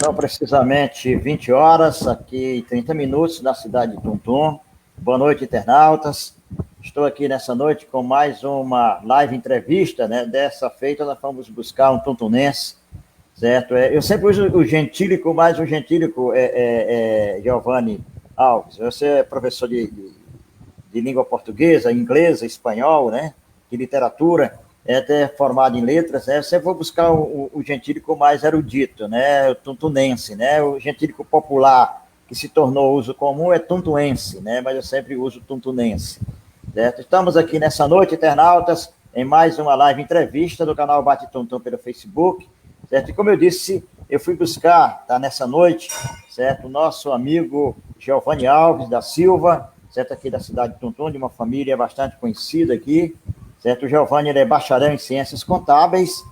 São precisamente 20 horas, aqui e 30 minutos, na cidade de Tuntum. Boa noite, internautas. Estou aqui nessa noite com mais uma live entrevista, né? Dessa feita, nós vamos buscar um tuntunense, certo? Eu sempre uso o gentílico, mas o gentílico é Giovanni Alves. Você é professor de língua portuguesa, inglesa, espanhol, né? De literatura, até formado em letras, né? Você vai buscar o gentílico mais erudito, né? O tuntunense, né? O gentílico popular que se tornou uso comum é tuntuense, né? Mas eu sempre uso tuntunense, certo? Estamos aqui nessa noite, internautas, em mais uma live entrevista do canal Bate Tuntum pelo Facebook, certo? E como eu disse, eu fui buscar, tá, nessa noite, certo? O nosso amigo Giovanni Alves da Silva, certo? Aqui da cidade de Tuntum, de uma família bastante conhecida aqui, certo? O Giovanni, ele é bacharel em Ciências Contábeis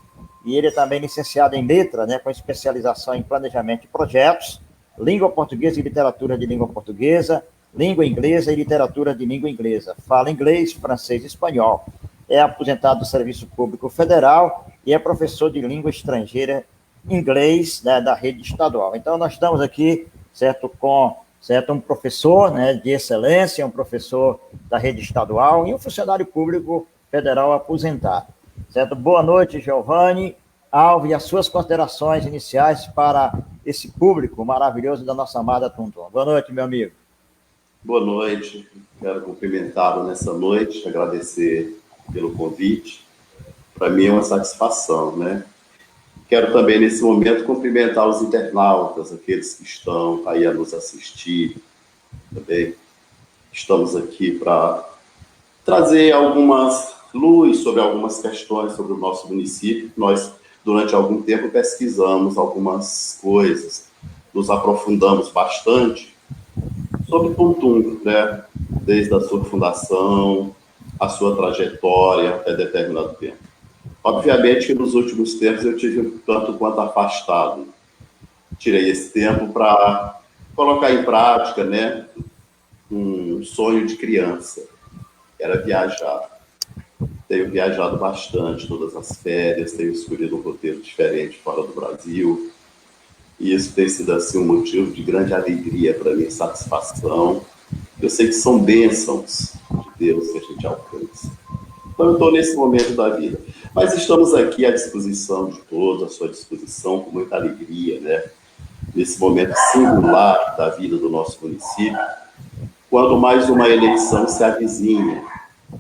e ele é também licenciado em Letras, né, com especialização em Planejamento de Projetos, Língua Portuguesa e Literatura de Língua Portuguesa, Língua Inglesa e Literatura de Língua Inglesa. Fala inglês, francês e espanhol. É aposentado do Serviço Público Federal e é professor de língua estrangeira inglês, né, da rede estadual. Então, nós estamos aqui, certo, com um professor, né, de excelência, um professor da rede estadual e um funcionário público federal aposentado, certo? Boa noite, Giovanni Alves, e as suas considerações iniciais para esse público maravilhoso da nossa amada Tuntum. Boa noite, meu amigo. Boa noite, quero cumprimentá-lo nessa noite, agradecer pelo convite. Para mim é uma satisfação, né? Quero também, nesse momento, cumprimentar os internautas, aqueles que estão aí a nos assistir. Também estamos aqui para trazer algumas luz sobre algumas questões sobre o nosso município. Nós, durante algum tempo, pesquisamos algumas coisas, nos aprofundamos bastante sobre Tuntum, né? Desde a sua fundação, a sua trajetória até determinado tempo. Obviamente que nos últimos tempos eu tive um tanto quanto afastado. Tirei esse tempo para colocar em prática, né, um sonho de criança, que era viajar. Tenho viajado bastante todas as férias, tenho escolhido um roteiro diferente fora do Brasil. E isso tem sido assim, um motivo de grande alegria para mim, satisfação. Eu sei que são bênçãos de Deus que a gente alcança. Então, eu estou nesse momento da vida. Mas estamos aqui à disposição de todos, à sua disposição, com muita alegria, né? Nesse momento singular da vida do nosso município, quando mais uma eleição se avizinha,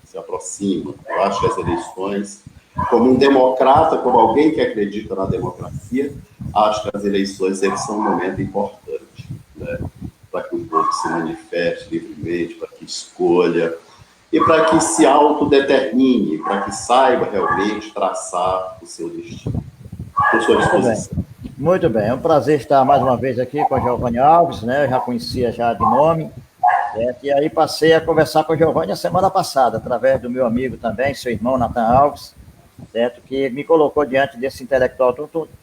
se aproxima. Eu acho que as eleições, como um democrata, como alguém que acredita na democracia, acho que as eleições sempre são um momento importante, né? Para que o povo se manifeste livremente, para que escolha, e para que se autodetermine, para que saiba realmente traçar o seu destino. Estou à sua disposição. Muito bem, é um prazer estar mais uma vez aqui com o Giovanni Alves, né? Eu já conhecia já de nome, certo? E aí passei a conversar com o Giovanni a semana passada, através do meu amigo também, seu irmão Nathan Alves, certo? Que me colocou diante desse intelectual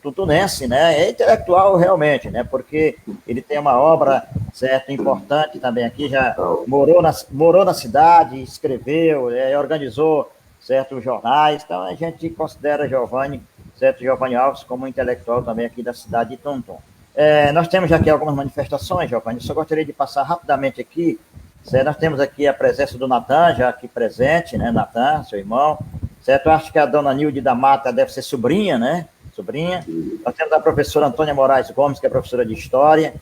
tuntunense, né? É intelectual realmente, né? Porque ele tem uma obra, certo, importante também aqui, já morou na cidade, escreveu, organizou, certo, jornais. Então a gente considera Giovanni Alves como um intelectual também aqui da cidade de Tuntum. Nós temos aqui algumas manifestações, Giovanni, só gostaria de passar rapidamente aqui, certo? Nós temos aqui a presença do Nathan, já aqui presente, né, Nathan, seu irmão, certo? Eu acho que a dona Nilde da Mata deve ser sobrinha, né? Sobrinha. Nós temos a professora Antônia Moraes Gomes, que é professora de História,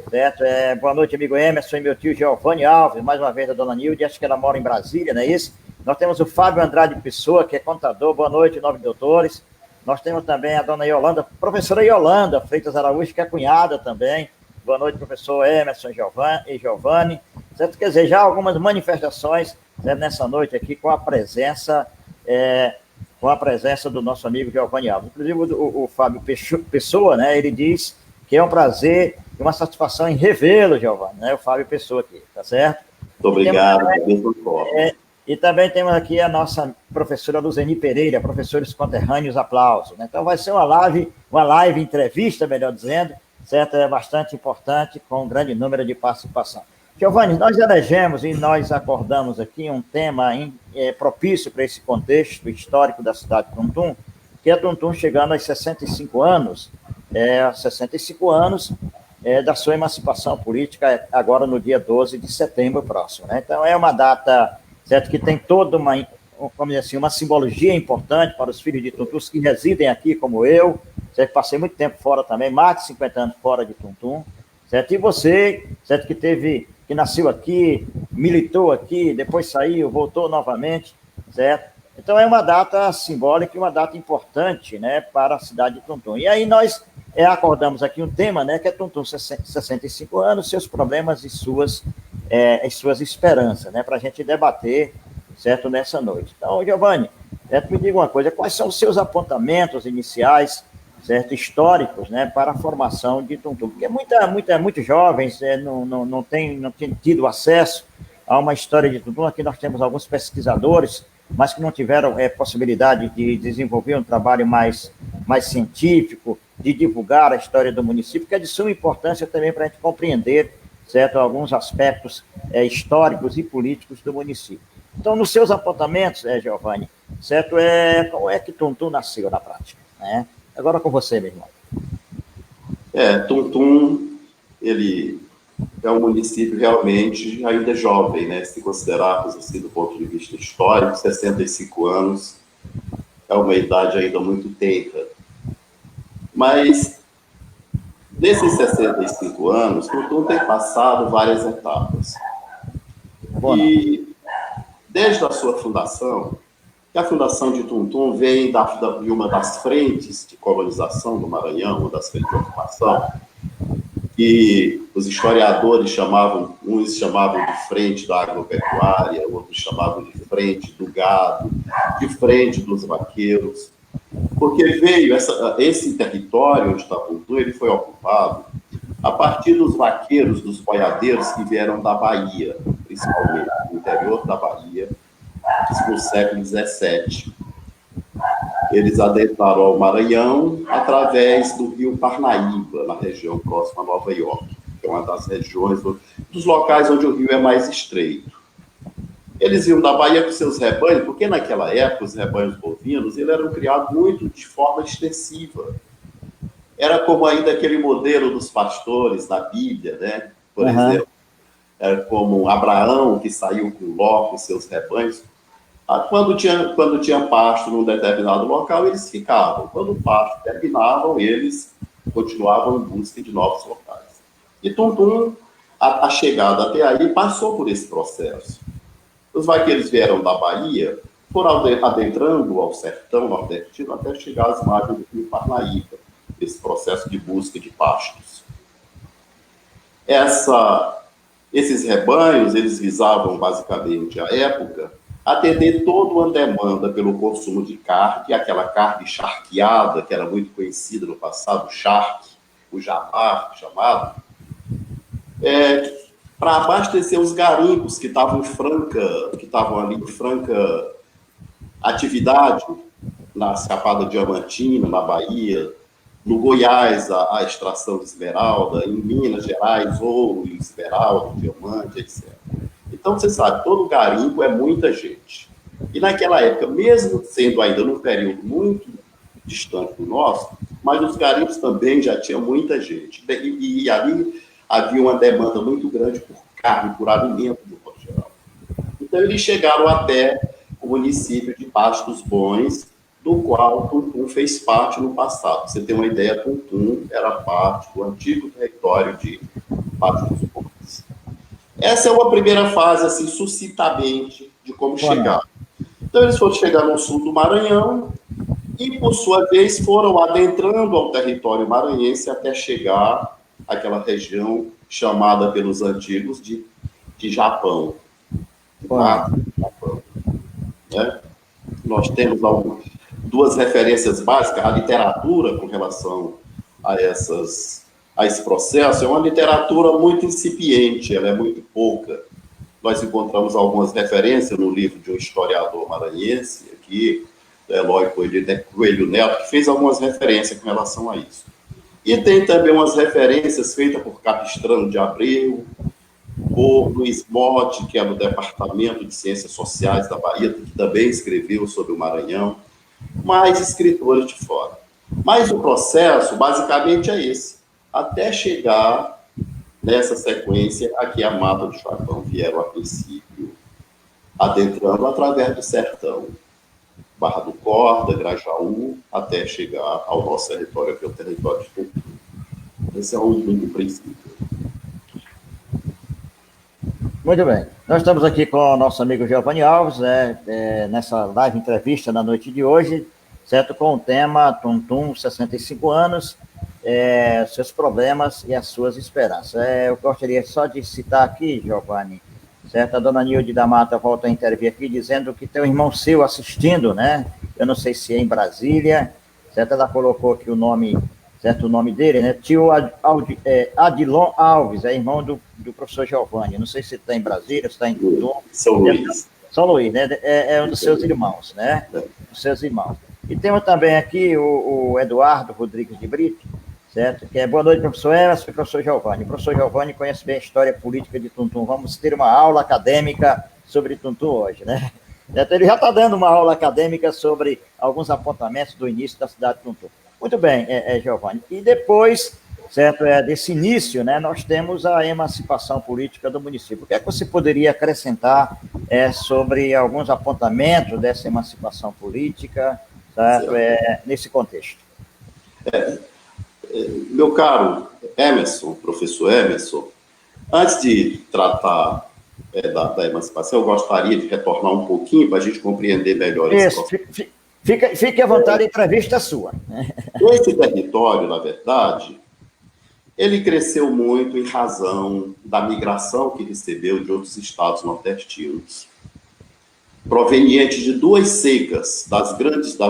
certo? Boa noite, amigo Emerson e meu tio Giovanni Alves, mais uma vez a dona Nilde, acho que ela mora em Brasília, não é isso? Nós temos o Fábio Andrade Pessoa, que é contador, boa noite, 9 doutores. Nós temos também a dona Yolanda, professora Yolanda Freitas Araújo, que é cunhada também. Boa noite, professor Emerson e Giovanni. Certo? Quer dizer, já algumas manifestações, certo, nessa noite aqui com a presença do nosso amigo Giovanni Alves. Inclusive o Fábio Pessoa, né, ele diz que é um prazer e uma satisfação em revê-lo, Giovanni, né, o Fábio Pessoa aqui, tá certo? Muito obrigado. E também temos aqui a nossa professora Luzeni Pereira, professores conterrâneos, aplausos, né? Então vai ser uma live entrevista, melhor dizendo, certo? É bastante importante, com um grande número de participação. Giovanni, nós elegemos e nós acordamos aqui um tema propício para esse contexto histórico da cidade de Tuntum, que é Tuntum chegando aos 65 anos, 65 anos da sua emancipação política, agora no dia 12 de setembro próximo, né? Então, é uma data, certo, que tem toda uma, como dizer assim, uma simbologia importante para os filhos de Tuntum que residem aqui, como eu, certo? Passei muito tempo fora também, mais de 50 anos fora de Tuntum, certo? E você, certo, que nasceu aqui, militou aqui, depois saiu, voltou novamente, certo? Então, é uma data simbólica e uma data importante, né, para a cidade de Tuntum. E aí nós acordamos aqui um tema, né, que é Tuntum 65 anos, seus problemas e suas esperanças, né, para a gente debater, certo, nessa noite. Então, Giovanni, me diga uma coisa, quais são os seus apontamentos iniciais, certo, históricos, né, para a formação de Tuntum? Porque muitos jovens não têm tido acesso a uma história de Tuntum. Aqui nós temos alguns pesquisadores, mas que não tiveram possibilidade de desenvolver um trabalho mais científico, de divulgar a história do município, que é de suma importância também para a gente compreender, certo, alguns aspectos históricos e políticos do município. Então, nos seus apontamentos, Giovanni, certo, como é que Tuntum nasceu na prática, né? Agora com você, meu irmão. Tuntum, ele é um município realmente ainda jovem, né? Se considerarmos assim, do ponto de vista histórico, 65 anos é uma idade ainda muito tenra. Mas, nesses 65 anos, Tuntum tem passado várias etapas. E, desde a sua fundação, a fundação de Tuntum vem de uma das frentes de colonização do Maranhão, uma das frentes de ocupação, que os historiadores uns chamavam de frente da agropecuária, outros chamavam de frente do gado, de frente dos vaqueiros, porque veio esse território onde está Tuntum, ele foi ocupado a partir dos vaqueiros, dos boiadeiros que vieram da Bahia, principalmente do interior da Bahia, no século XVII. Eles adentraram ao Maranhão através do rio Parnaíba, na região próxima a Nova York, que é uma das regiões, dos locais onde o rio é mais estreito. Eles iam da Bahia com seus rebanhos, porque naquela época os rebanhos bovinos eram criados muito de forma extensiva. Era como ainda aquele modelo dos pastores da Bíblia, né? Por exemplo, era como Abraão, que saiu com Ló, com seus rebanhos. Quando tinha pasto num determinado local, eles ficavam. Quando o pasto terminava, eles continuavam em busca de novos locais. E Tuntum, a chegada até aí, passou por esse processo. Os vaqueiros vieram da Bahia, foram adentrando ao sertão nordestino até chegar às margens do rio Parnaíba, esse processo de busca de pastos. Esses rebanhos, eles visavam, basicamente, à época, atender toda uma demanda pelo consumo de carne, aquela carne charqueada, que era muito conhecida no passado, o charque, o jamar, chamado, para abastecer os garimpos que estavam ali em franca atividade, na Chapada Diamantina, na Bahia, no Goiás, a extração de esmeralda, em Minas Gerais, ouro e esmeralda, diamante, etc. Então, você sabe, todo garimpo é muita gente. E naquela época, mesmo sendo ainda num período muito distante do nosso, mas os garimpos também já tinham muita gente. E ali havia uma demanda muito grande por carne, por alimento, de modo geral. Então, eles chegaram até o município de Pastos Bons, do qual Tuntum fez parte no passado. Pra você ter uma ideia, Tuntum era parte do antigo território de Pastos Bons. Essa é uma primeira fase, assim, sucintamente, de como chegar. Então, eles foram chegar no sul do Maranhão e, por sua vez, foram adentrando ao território maranhense até chegar àquela região chamada pelos antigos de Japão. Japão. Né? Nós temos duas referências básicas. A literatura, com relação a esse processo, é uma literatura muito incipiente, ela é muito pouca. Nós encontramos algumas referências no livro de um historiador maranhense, aqui, Eloy Coelho Neto, que fez algumas referências com relação a isso. E tem também umas referências feitas por Capistrano de Abreu, por Luiz Motti, que é do Departamento de Ciências Sociais da Bahia, que também escreveu sobre o Maranhão, mais escritores de fora. Mas o processo, basicamente, é esse, até chegar nessa sequência aqui a Mata do Chapão, vieram a princípio adentrando através do sertão, Barra do Corda, Grajaú, até chegar ao nosso território, que é o território de Tupi. Esse é o único princípio. Muito bem. Nós estamos aqui com o nosso amigo Giovanni Alves, nessa live entrevista na noite de hoje, certo? Com o tema Tuntum, 65 anos, seus problemas e as suas esperanças. Eu gostaria só de citar aqui, Giovanni, certo? A dona Nilde da Mata volta a intervir aqui, dizendo que tem um irmão seu assistindo, né? Eu não sei se é em Brasília, certo? Ela colocou aqui o nome, certo? O nome dele, né? Tio Adilon Alves, é irmão do professor Giovanni. Não sei se está em Brasília, se está em Tuntum. São Luís. São Luís, né? É um dos seus irmãos, né? Dos seus irmãos. E temos também aqui o Eduardo Rodrigues de Brito, certo? Que é boa noite, professor Emerson e professor Giovanni. O professor Giovanni conhece bem a história política de Tuntum. Vamos ter uma aula acadêmica sobre Tuntum hoje, né? Ele já está dando uma aula acadêmica sobre alguns apontamentos do início da cidade de Tuntum. Muito bem, Giovanni. E depois, certo, desse início, né, nós temos a emancipação política do município. O que é que você poderia acrescentar sobre alguns apontamentos dessa emancipação política, certo, nesse contexto? Meu caro Emerson, professor Emerson, antes de tratar da emancipação, eu gostaria de retornar um pouquinho para a gente compreender melhor esse processo. Fique à vontade, a entrevista é sua. Esse território, na verdade, ele cresceu muito em razão da migração que recebeu de outros estados nordestinos, proveniente de duas secas, das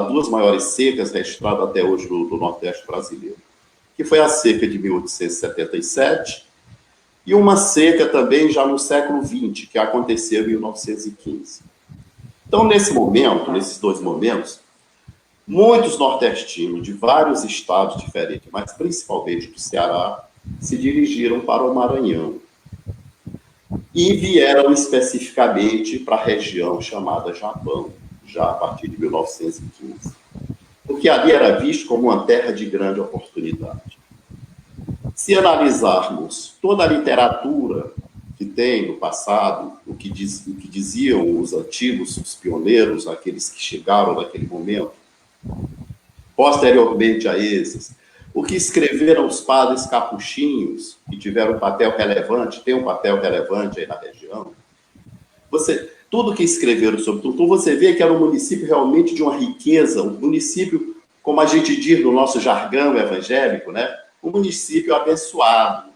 duas maiores secas registradas até hoje do Nordeste brasileiro, que foi a seca de 1877 e uma seca também já no século XX, que aconteceu em 1915. Então, nesses dois momentos, muitos nordestinos de vários estados diferentes, mas principalmente do Ceará, se dirigiram para o Maranhão e vieram especificamente para a região chamada Japão, já a partir de 1915, porque ali era visto como uma terra de grande oportunidade. Se analisarmos toda a literatura que tem no passado, o que diziam os antigos, os pioneiros, aqueles que chegaram naquele momento, posteriormente a esses, o que escreveram os padres capuchinhos, que tiveram um papel relevante, tem um papel relevante aí na região, tudo que escreveram sobre Tuntum, você vê que era um município realmente de uma riqueza, um município, como a gente diz no nosso jargão evangélico, né? Um município abençoado,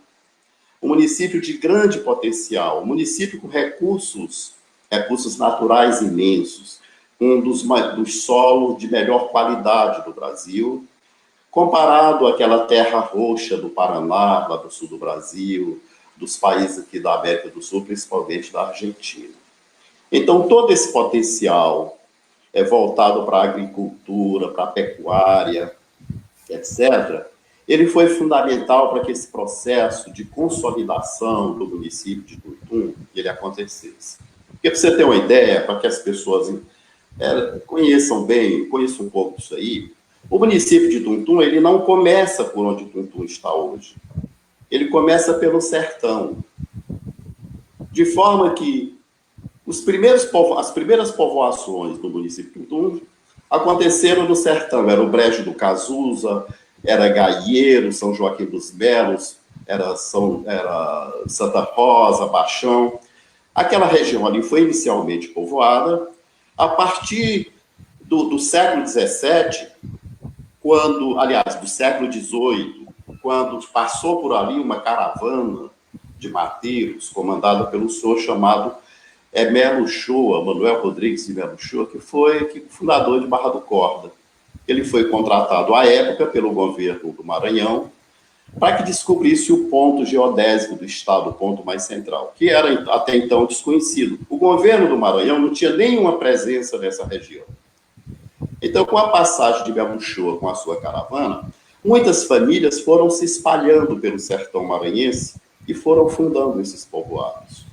um município de grande potencial, um município com recursos naturais imensos, um dos solos de melhor qualidade do Brasil, comparado àquela terra roxa do Paraná, lá do sul do Brasil, dos países aqui da América do Sul, principalmente da Argentina. Então, todo esse potencial é voltado para a agricultura, para a pecuária, etc., ele foi fundamental para que esse processo de consolidação do município de Tuntum ele acontecesse. Porque, para você ter uma ideia, para que as pessoas conheçam um pouco disso aí, o município de Tuntum ele não começa por onde Tuntum está hoje. Ele começa pelo sertão. De forma que as primeiras povoações do município de Tuntum aconteceram no sertão. Era o Brejo do Cazuza, era Gaieiro, São Joaquim dos Melos, era Santa Rosa, Baixão. Aquela região ali foi inicialmente povoada. A partir do século XVII, do século XVIII, quando passou por ali uma caravana de mateiros, comandada pelo senhor chamado Melo Shoa, Manuel Rodrigues de Melo Shoa, que foi fundador de Barra do Corda. Ele foi contratado à época pelo governo do Maranhão para que descobrisse o ponto geodésico do estado, o ponto mais central, que era até então desconhecido. O governo do Maranhão não tinha nenhuma presença nessa região. Então, com a passagem de Melo Shoa com a sua caravana, muitas famílias foram se espalhando pelo sertão maranhense e foram fundando esses povoados.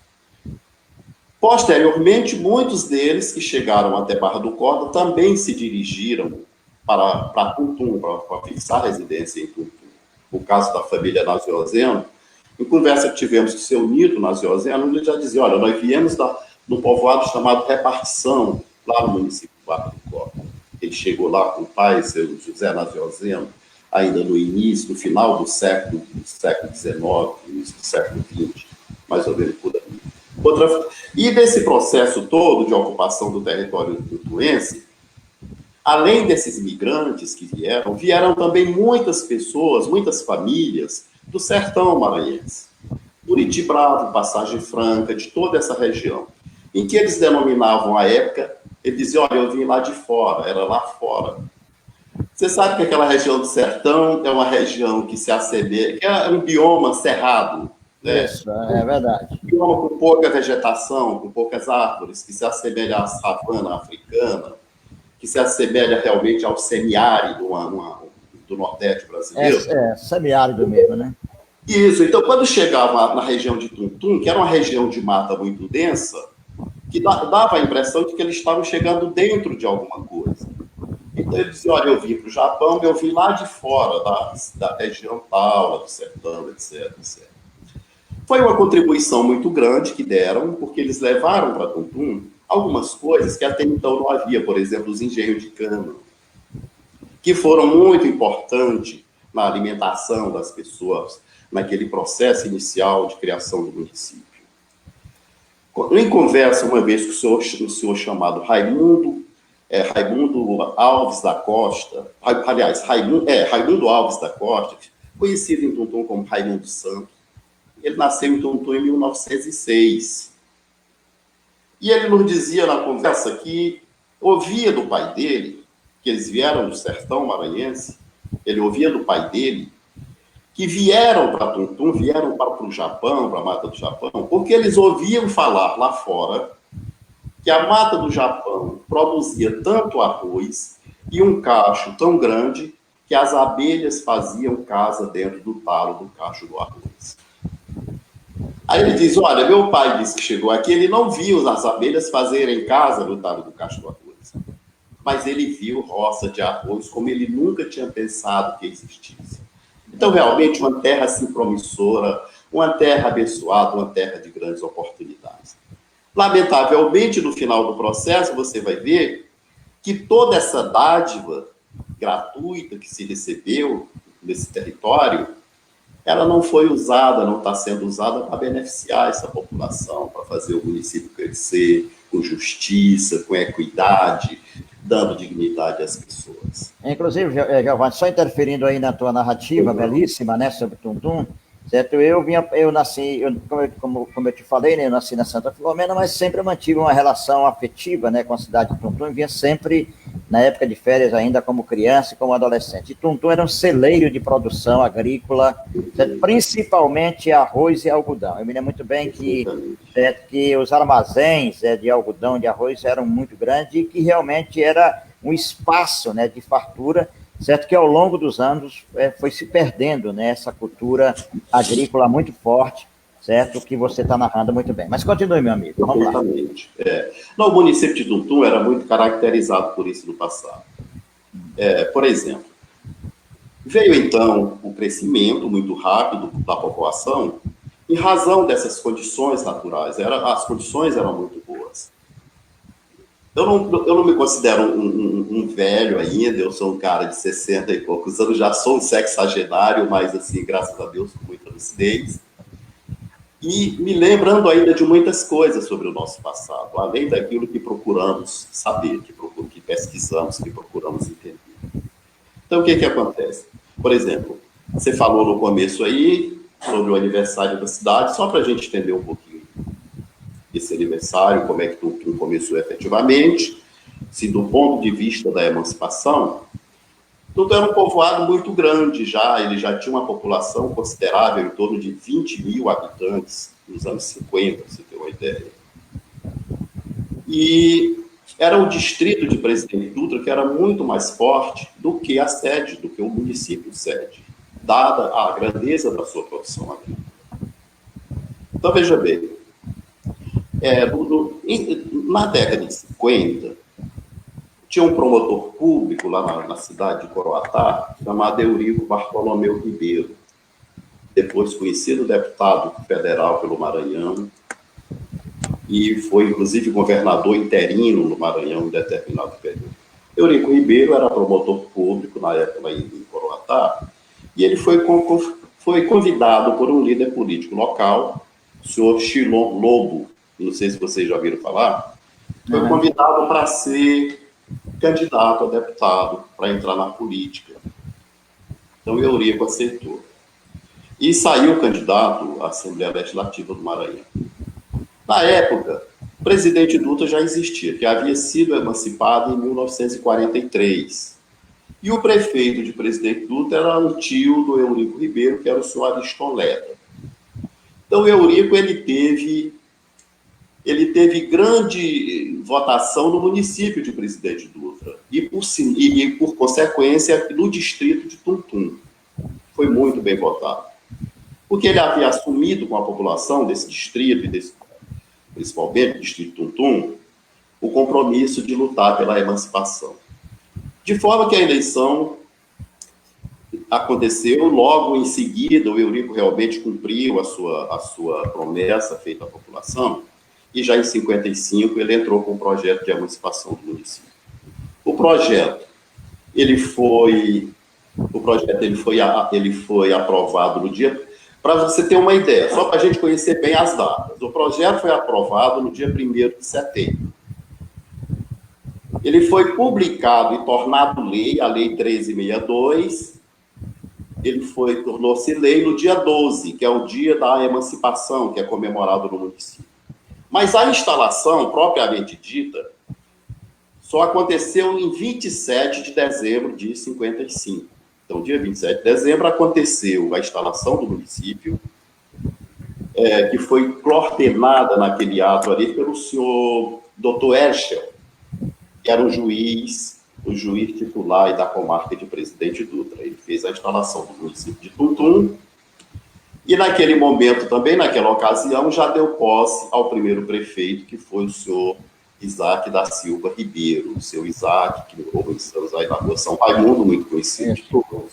Posteriormente, muitos deles que chegaram até Barra do Corda também se dirigiram para Tuntum, para fixar residência em Tuntum. O caso da família Naziozeno, em conversa que tivemos com o seu Nito Naziozeno, ele já dizia, olha, nós viemos de um povoado chamado Repartição, lá no município do Barra do Costa. Ele chegou lá com o pai, seu José Naziozeno, ainda no início, no final do século XIX, início do século XX, mais ou menos por aí. E desse processo todo de ocupação do território tuntuense, além desses imigrantes que vieram também muitas pessoas, muitas famílias do sertão maranhense. Buriti Bravo, Passagem Franca, de toda essa região, em que eles denominavam à época, eles diziam, olha, eu vim lá de fora, era lá fora. Você sabe que aquela região do sertão é uma região que se assemelha, que é um bioma cerrado, né? Isso, é verdade. Um bioma com pouca vegetação, com poucas árvores, que se assemelha à savana africana, que se assemelha realmente ao semiárido do Nordeste brasileiro. Semiárido mesmo, né? Isso, então quando chegava na região de Tuntum, que era uma região de mata muito densa, que dava a impressão de que eles estavam chegando dentro de alguma coisa. Então ele dizia, olha, eu vim para o Japão, eu vim lá de fora, da região tal, do sertão, etc, etc. Foi uma contribuição muito grande que deram, porque eles levaram para Tuntum algumas coisas que até então não havia, por exemplo, os engenhos de cana, que foram muito importantes na alimentação das pessoas, naquele processo inicial de criação do município. Em conversa, uma vez com o senhor chamado Raimundo Alves da Costa, aliás, Raimundo Alves da Costa, conhecido em Tuntum como Raimundo Santos, ele nasceu em Tuntum em 1906. E ele nos dizia na conversa que ouvia do pai dele, que eles vieram do sertão maranhense, ele ouvia do pai dele, que vieram para Tuntum, vieram para o Japão, para a Mata do Japão, porque eles ouviam falar lá fora que a Mata do Japão produzia tanto arroz e um cacho tão grande que as abelhas faziam casa dentro do talo do cacho do arroz. Aí ele diz, olha, meu pai disse que chegou aqui, ele não viu as abelhas fazerem casa no talo do cacho do arroz, mas ele viu roça de arroz como ele nunca tinha pensado que existisse. Então, realmente, uma terra assim promissora, uma terra abençoada, uma terra de grandes oportunidades. Lamentavelmente, no final do processo, você vai ver que toda essa dádiva gratuita que se recebeu nesse território, ela não foi usada, não está sendo usada para beneficiar essa população, para fazer o município crescer com justiça, com equidade, dando dignidade às pessoas. Inclusive, Giovanni, só interferindo aí na tua narrativa belíssima, né, sobre Tuntum, certo? Eu nasci, como eu te falei, né, eu nasci na Santa Filomena, mas sempre mantive uma relação afetiva, né, com a cidade de Tuntum, e vinha sempre, na época de férias ainda, como criança e como adolescente. E Tuntum era um celeiro de produção agrícola, certo? Principalmente arroz e algodão. Eu me lembro muito bem que os armazéns de algodão, de arroz, eram muito grandes e que realmente era um espaço, né, de fartura, certo? Que ao longo dos anos foi se perdendo, né, essa cultura agrícola muito forte, certo? Que você está narrando muito bem. Mas continue, meu amigo, vamos lá. No, o município de Tuntum era muito caracterizado por isso no passado. Por exemplo, veio então o crescimento muito rápido da população em razão dessas condições naturais. As condições eram muito boas. Eu não me considero um velho ainda, eu sou um cara de 60 e poucos anos, já sou um sexagenário, mas, assim, graças a Deus, com muita lucidez. E me lembrando ainda de muitas coisas sobre o nosso passado, além daquilo que procuramos saber, que pesquisamos, que procuramos entender. Então, o que acontece? Por exemplo, você falou no começo aí sobre o aniversário da cidade, só para a gente entender um pouquinho esse aniversário, como é que tudo começou efetivamente, se do ponto de vista da emancipação, tudo era um povoado muito grande já, ele já tinha uma população considerável, em torno de 20 mil habitantes, nos anos 50, para você ter uma ideia. E era um distrito de Presidente Dutra que era muito mais forte do que a sede, do que o município sede, dada a grandeza da sua produção agrícola. Então, veja bem, na década de 50, tinha um promotor público lá na cidade de Coroatá, chamado Eurico Bartolomeu Ribeiro, depois conhecido deputado federal pelo Maranhão, e foi, inclusive, governador interino no Maranhão em determinado período. Eurico Ribeiro era promotor público, na época, lá em Coroatá, e ele foi convidado por um líder político local, o senhor Chilon Lobo, não sei se vocês já ouviram falar, foi convidado para ser candidato a deputado, para entrar na política. Então, Eurico aceitou. E saiu candidato à Assembleia Legislativa do Maranhão. Na época, o presidente Dutra já existia, que havia sido emancipado em 1943. E o prefeito de Presidente Dutra era um tio do Eurico Ribeiro, que era o senhor Ariston Leda. Então, o Eurico, ele teve grande votação no município de Presidente Dutra e, por consequência, no distrito de Tuntum. Foi muito bem votado. Porque ele havia assumido com a população desse distrito, e principalmente do distrito de Tuntum, o compromisso de lutar pela emancipação. De forma que a eleição aconteceu, logo em seguida, o Eurico realmente cumpriu a sua promessa feita à população, e já em 55 ele entrou com o projeto de emancipação do município. O projeto ele foi aprovado no dia... Para você ter uma ideia, só para a gente conhecer bem as datas. O projeto foi aprovado no dia 1º de setembro. Ele foi publicado e tornado lei, a Lei 1362. Ele tornou-se lei no dia 12, que é o dia da emancipação, que é comemorado no município. Mas a instalação, propriamente dita, só aconteceu em 27 de dezembro de 55. Então, dia 27 de dezembro, aconteceu a instalação do município, que foi coordenada naquele ato ali pelo senhor Dr. Herschel, que era o juiz titular da comarca de Presidente Dutra. Ele fez a instalação do município de Tuntum, e naquele momento também, naquela ocasião, já deu posse ao primeiro prefeito, que foi o senhor Isaac da Silva Ribeiro, o seu Isaac, que morou aí na rua São Raimundo, muito conhecido de todos.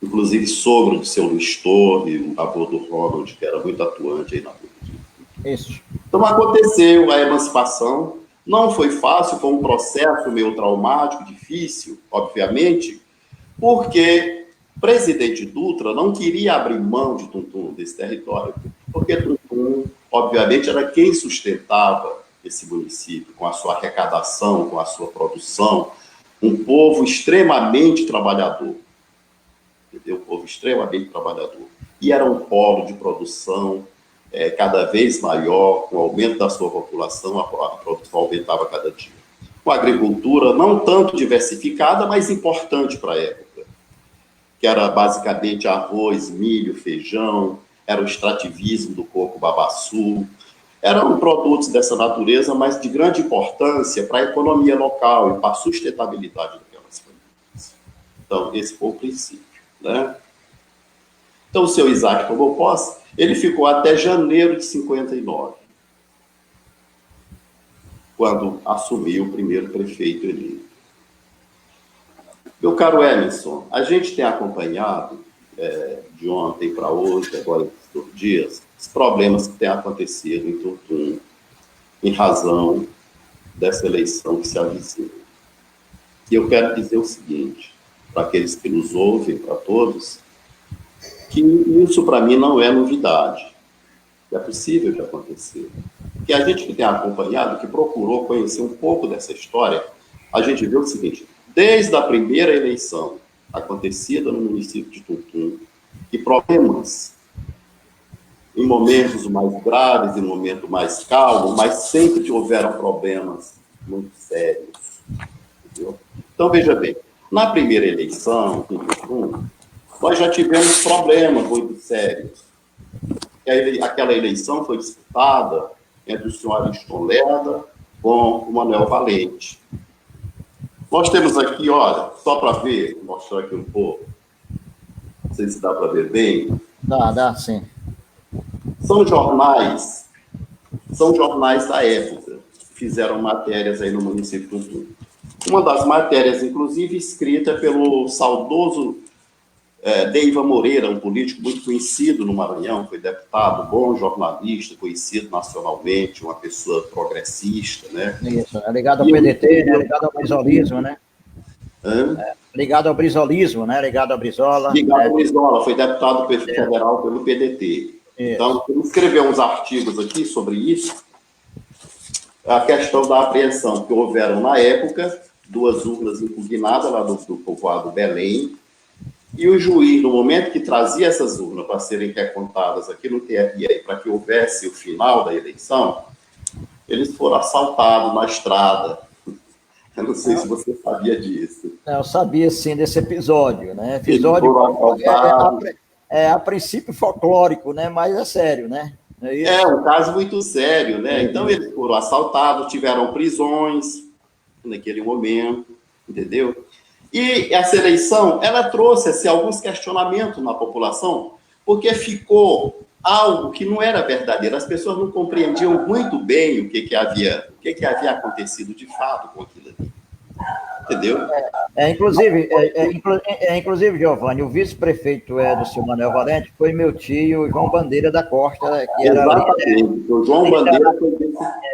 Inclusive sogro do seu Luiz Torre, o avô do Ronald, que era muito atuante aí na rua. Isso. Então aconteceu a emancipação, não foi fácil, foi um processo meio traumático, difícil, obviamente, porque o presidente Dutra não queria abrir mão de Tuntum, desse território, porque Tuntum, obviamente, era quem sustentava esse município, com a sua arrecadação, com a sua produção, um povo extremamente trabalhador, entendeu? Um povo extremamente trabalhador. E era um polo de produção cada vez maior, com o aumento da sua população, a produção aumentava cada dia. Com a agricultura não tanto diversificada, mas importante para a época, que era basicamente arroz, milho, feijão, era o extrativismo do coco babaçu. Eram produtos dessa natureza, mas de grande importância para a economia local e para a sustentabilidade daquelas famílias. Então, esse foi o princípio, né? Então, o seu Isaac tomou posse, ele ficou até janeiro de 59, quando assumiu o primeiro prefeito eleito. Meu caro Emerson, a gente tem acompanhado, de ontem para hoje, agora esses 2 dias, os problemas que têm acontecido em Tuntum, em razão dessa eleição que se avizinha. E eu quero dizer o seguinte, para aqueles que nos ouvem, para todos, que isso para mim não é novidade. É possível de acontecer. Que a gente que tem acompanhado, que procurou conhecer um pouco dessa história, a gente vê o seguinte, desde a primeira eleição acontecida no município de Tuntum, que problemas, em momentos mais graves, em momentos mais calmos, mas sempre que houveram problemas muito sérios. Entendeu? Então, veja bem, na primeira eleição, em Tuntum, nós já tivemos problemas muito sérios. Aquela eleição foi disputada entre o senhor Ariston Leda com o Manuel Valente. Nós temos aqui, olha, só para ver, vou mostrar aqui um pouco, não sei se dá para ver bem. Dá, sim. São jornais da época, que fizeram matérias aí no município de Tuntum. Uma das matérias, inclusive, escrita pelo saudoso Deiva Moreira, um político muito conhecido no Maranhão, foi deputado, bom jornalista, conhecido nacionalmente, uma pessoa progressista, né? Isso, ligado ao PDT, né? Ligado ao brizolismo, né? Ligado ao brizolismo, né? Ligado ao Brizola. Ligado ao Brizola, foi deputado federal pelo PDT. Isso. Então, ele escreveu uns artigos aqui sobre isso, a questão da apreensão que houveram na época, 2 urnas impugnadas lá do povoado Belém, e o juiz, no momento que trazia essas urnas para serem recontadas aqui no TRE, para que houvesse o final da eleição, eles foram assaltados na estrada. Eu não sei se você sabia disso. Eu sabia, sim, desse episódio, né? Episódio a princípio folclórico, né? Mas é sério, né? É um caso muito sério, né? Então, eles foram assaltados, tiveram prisões naquele momento, entendeu? E essa eleição, ela trouxe alguns questionamentos na população, porque ficou algo que não era verdadeiro. As pessoas não compreendiam muito bem o que havia acontecido de fato com aquilo ali. Entendeu? Inclusive, Giovanni, o vice-prefeito do seu Manuel Valente foi meu tio, João Bandeira da Costa, que era... Exatamente, o João Bandeira foi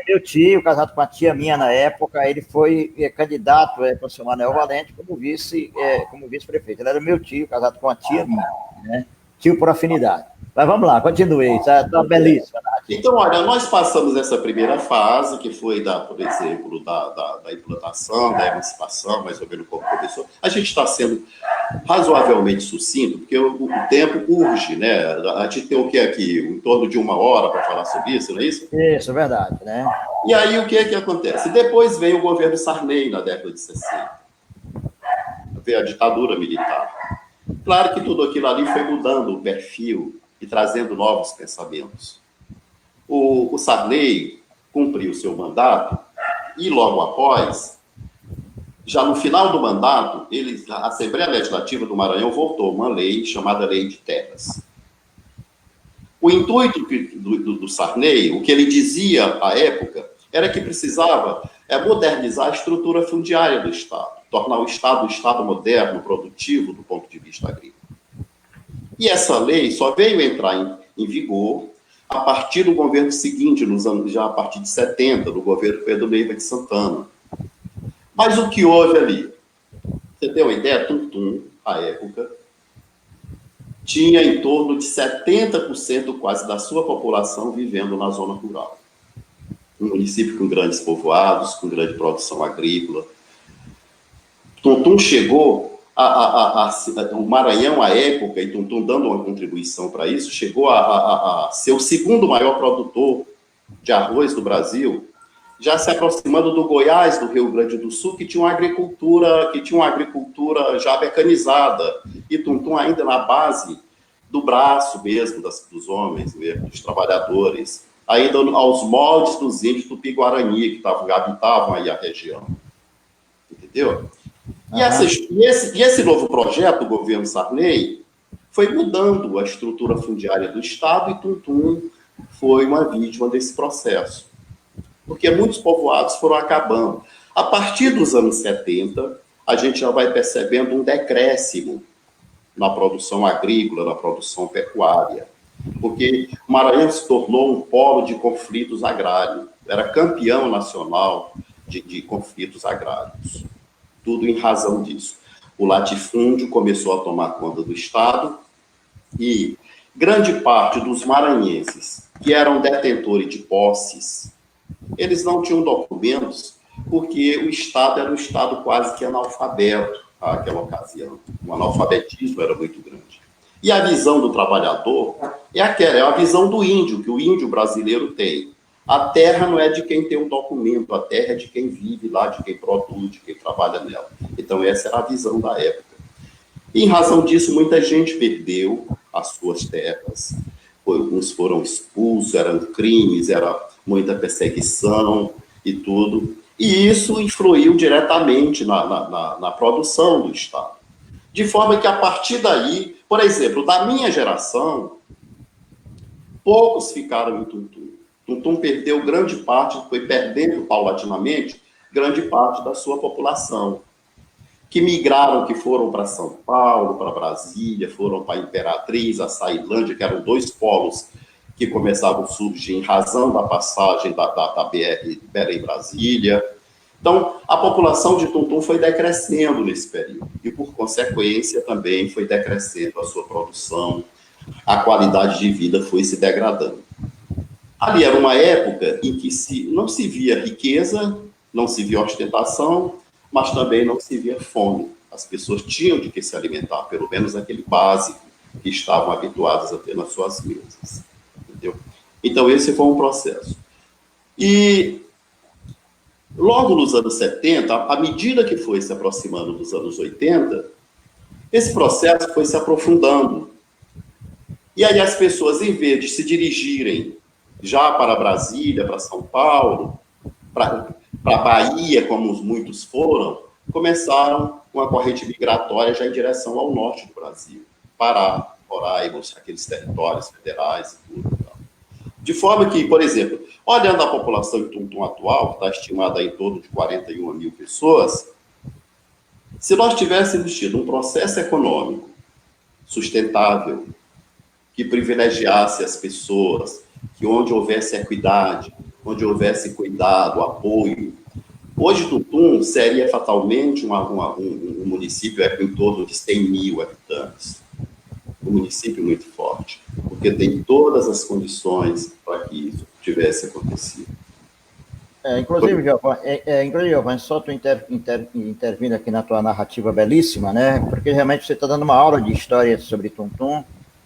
meu tio, casado com a tia minha na época, ele foi candidato para o seu Manuel Valente como vice-prefeito. Ele era meu tio, casado com a tia minha, né? Tio por afinidade. Mas vamos lá, continue, está belíssima. Então, olha, nós passamos essa primeira fase, que foi, por exemplo, da implantação, da emancipação, mais ou menos como começou. A gente está sendo razoavelmente sucinto, porque o tempo urge, né? A gente tem o que aqui? Em torno de 1 hora para falar sobre isso, não é isso? Isso, é verdade, né? E aí, o que é que acontece? Depois veio o governo Sarney, na década de 60. Veio a ditadura militar. Claro que tudo aquilo ali foi mudando o perfil e trazendo novos pensamentos. O Sarney cumpriu o seu mandato e, logo após, já no final do mandato, a Assembleia Legislativa do Maranhão votou uma lei chamada Lei de Terras. O intuito do Sarney, o que ele dizia à época, era que precisava modernizar a estrutura fundiária do Estado, tornar o Estado um Estado moderno, produtivo do ponto de vista agrícola. E essa lei só veio entrar em vigor a partir do governo seguinte, já a partir de 70, do governo Pedro Neiva de Santana. Mas o que houve ali? Você tem uma ideia? Tuntum, à época, tinha em torno de 70% quase da sua população vivendo na zona rural. Um município com grandes povoados, com grande produção agrícola. Tuntum chegou o Maranhão, à época, e Tuntum dando uma contribuição para isso, chegou a ser o segundo maior produtor de arroz do Brasil, já se aproximando do Goiás, do Rio Grande do Sul, que tinha uma agricultura já mecanizada, e Tuntum ainda na base do braço mesmo, dos homens mesmo, dos trabalhadores, ainda aos moldes dos índios do Tupi-Guarani, que habitavam aí a região. Entendeu? E esse novo projeto do governo Sarney foi mudando a estrutura fundiária do Estado, e Tuntum foi uma vítima desse processo. Porque muitos povoados foram acabando. A partir dos anos 70, a gente já vai percebendo um decréscimo na produção agrícola, na produção pecuária. Porque o Maranhão se tornou um polo de conflitos agrários. Era campeão nacional de conflitos agrários. Tudo em razão disso. O latifúndio começou a tomar conta do Estado e grande parte dos maranhenses que eram detentores de posses, eles não tinham documentos porque o Estado era um Estado quase que analfabeto naquela ocasião. O analfabetismo era muito grande. E a visão do trabalhador é a visão do índio, que o índio brasileiro tem. A terra não é de quem tem um documento, a terra é de quem vive lá, de quem produz, de quem trabalha nela. Então, essa era a visão da época. E, em razão disso, muita gente perdeu as suas terras. Alguns foram expulsos, eram crimes, era muita perseguição e tudo. E isso influiu diretamente na produção do Estado. De forma que, a partir daí, por exemplo, da minha geração, poucos ficaram em Tuntum. Tuntum perdeu grande parte, foi perdendo paulatinamente grande parte da sua população, que migraram, que foram para São Paulo, para Brasília, foram para Imperatriz, a Açailândia, que eram dois polos que começavam a surgir em razão da passagem da BR Belém-Brasília. Então, a população de Tuntum foi decrescendo nesse período, e, por consequência, também foi decrescendo a sua produção, a qualidade de vida foi se degradando. Ali era uma época em que não se via riqueza, não se via ostentação, mas também não se via fome. As pessoas tinham de que se alimentar, pelo menos aquele básico que estavam habituadas a ter nas suas mesas. Entendeu? Então, esse foi um processo. E logo nos anos 70, à medida que foi se aproximando dos anos 80, esse processo foi se aprofundando. E aí as pessoas, em vez de se dirigirem já para Brasília, para São Paulo, para Bahia, como muitos foram, começaram uma corrente migratória já em direção ao norte do Brasil, Pará, Roraima, aqueles territórios federais e tudo. De forma que, por exemplo, olhando a população de Tuntum atual, que está estimada em torno de 41 mil pessoas, se nós tivéssemos tido um processo econômico sustentável, que privilegiasse as pessoas, que onde houvesse equidade, onde houvesse cuidado, apoio, hoje Tuntum seria fatalmente um município em torno de 100 mil habitantes. Um município muito forte, porque tem todas as condições para que isso tivesse acontecido. Inclusive, Giovanni, só tu intervindo aqui na tua narrativa belíssima, né? Porque realmente você está dando uma aula de história sobre Tuntum,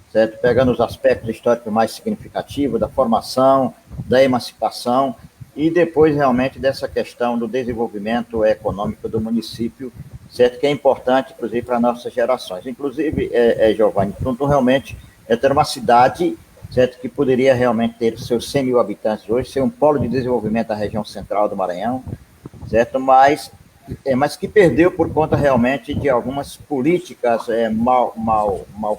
certo? Pegando os aspectos históricos mais significativos da formação, da emancipação e depois realmente dessa questão do desenvolvimento econômico do município, certo? Que é importante, inclusive, para nossas gerações. Inclusive, Giovanni, Tuntum realmente é ter uma cidade, certo? Que poderia realmente ter seus 100 mil habitantes hoje, ser um polo de desenvolvimento da região central do Maranhão, certo? Mas que perdeu por conta realmente de algumas políticas mal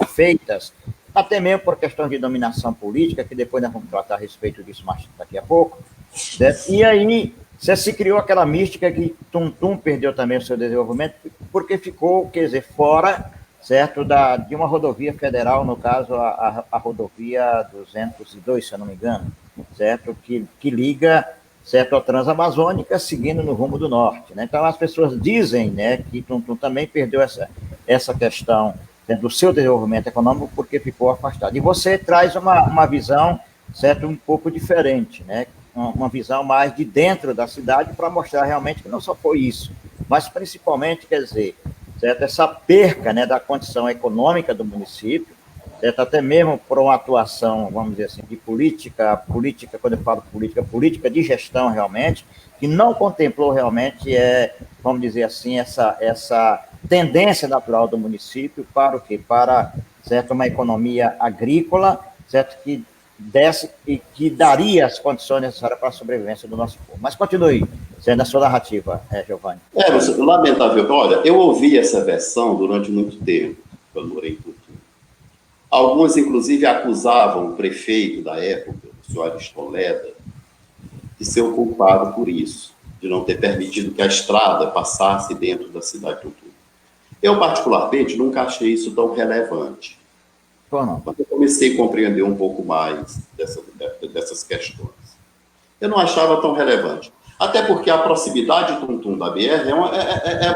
feitas, até mesmo por questão de dominação política, que depois nós vamos tratar a respeito disso mais daqui a pouco, certo? E aí se criou aquela mística que Tuntum perdeu também o seu desenvolvimento, porque ficou, quer dizer, fora, certo, de uma rodovia federal, no caso, a rodovia 202, se eu não me engano, certo, que liga, certo, a Transamazônica, seguindo no rumo do norte, né? Então, as pessoas dizem, né, que Tuntum também perdeu essa questão, né, do seu desenvolvimento econômico porque ficou afastado. E você traz uma visão, certo, um pouco diferente, né? Uma visão mais de dentro da cidade para mostrar realmente que não só foi isso, mas principalmente, quer dizer, certo, essa perca, né, da condição econômica do município, certo, até mesmo por uma atuação, vamos dizer assim, de política, quando eu falo política de gestão realmente, que não contemplou realmente, vamos dizer assim, essa tendência natural do município para o quê? Para, certo, uma economia agrícola, certo, que daria as condições necessárias para a sobrevivência do nosso povo. Mas continue, sendo a sua narrativa, Giovanni. Lamentável. Olha, eu ouvi essa versão durante muito tempo, quando morei em Tuntum. Alguns, inclusive, acusavam o prefeito da época, o senhor Ariston Leda, de ser o culpado por isso, de não ter permitido que a estrada passasse dentro da cidade de Tuntum. Eu, particularmente, nunca achei isso tão relevante. Quando eu comecei a compreender um pouco mais dessas questões, eu não achava tão relevante. Até porque a proximidade de Tuntum da BR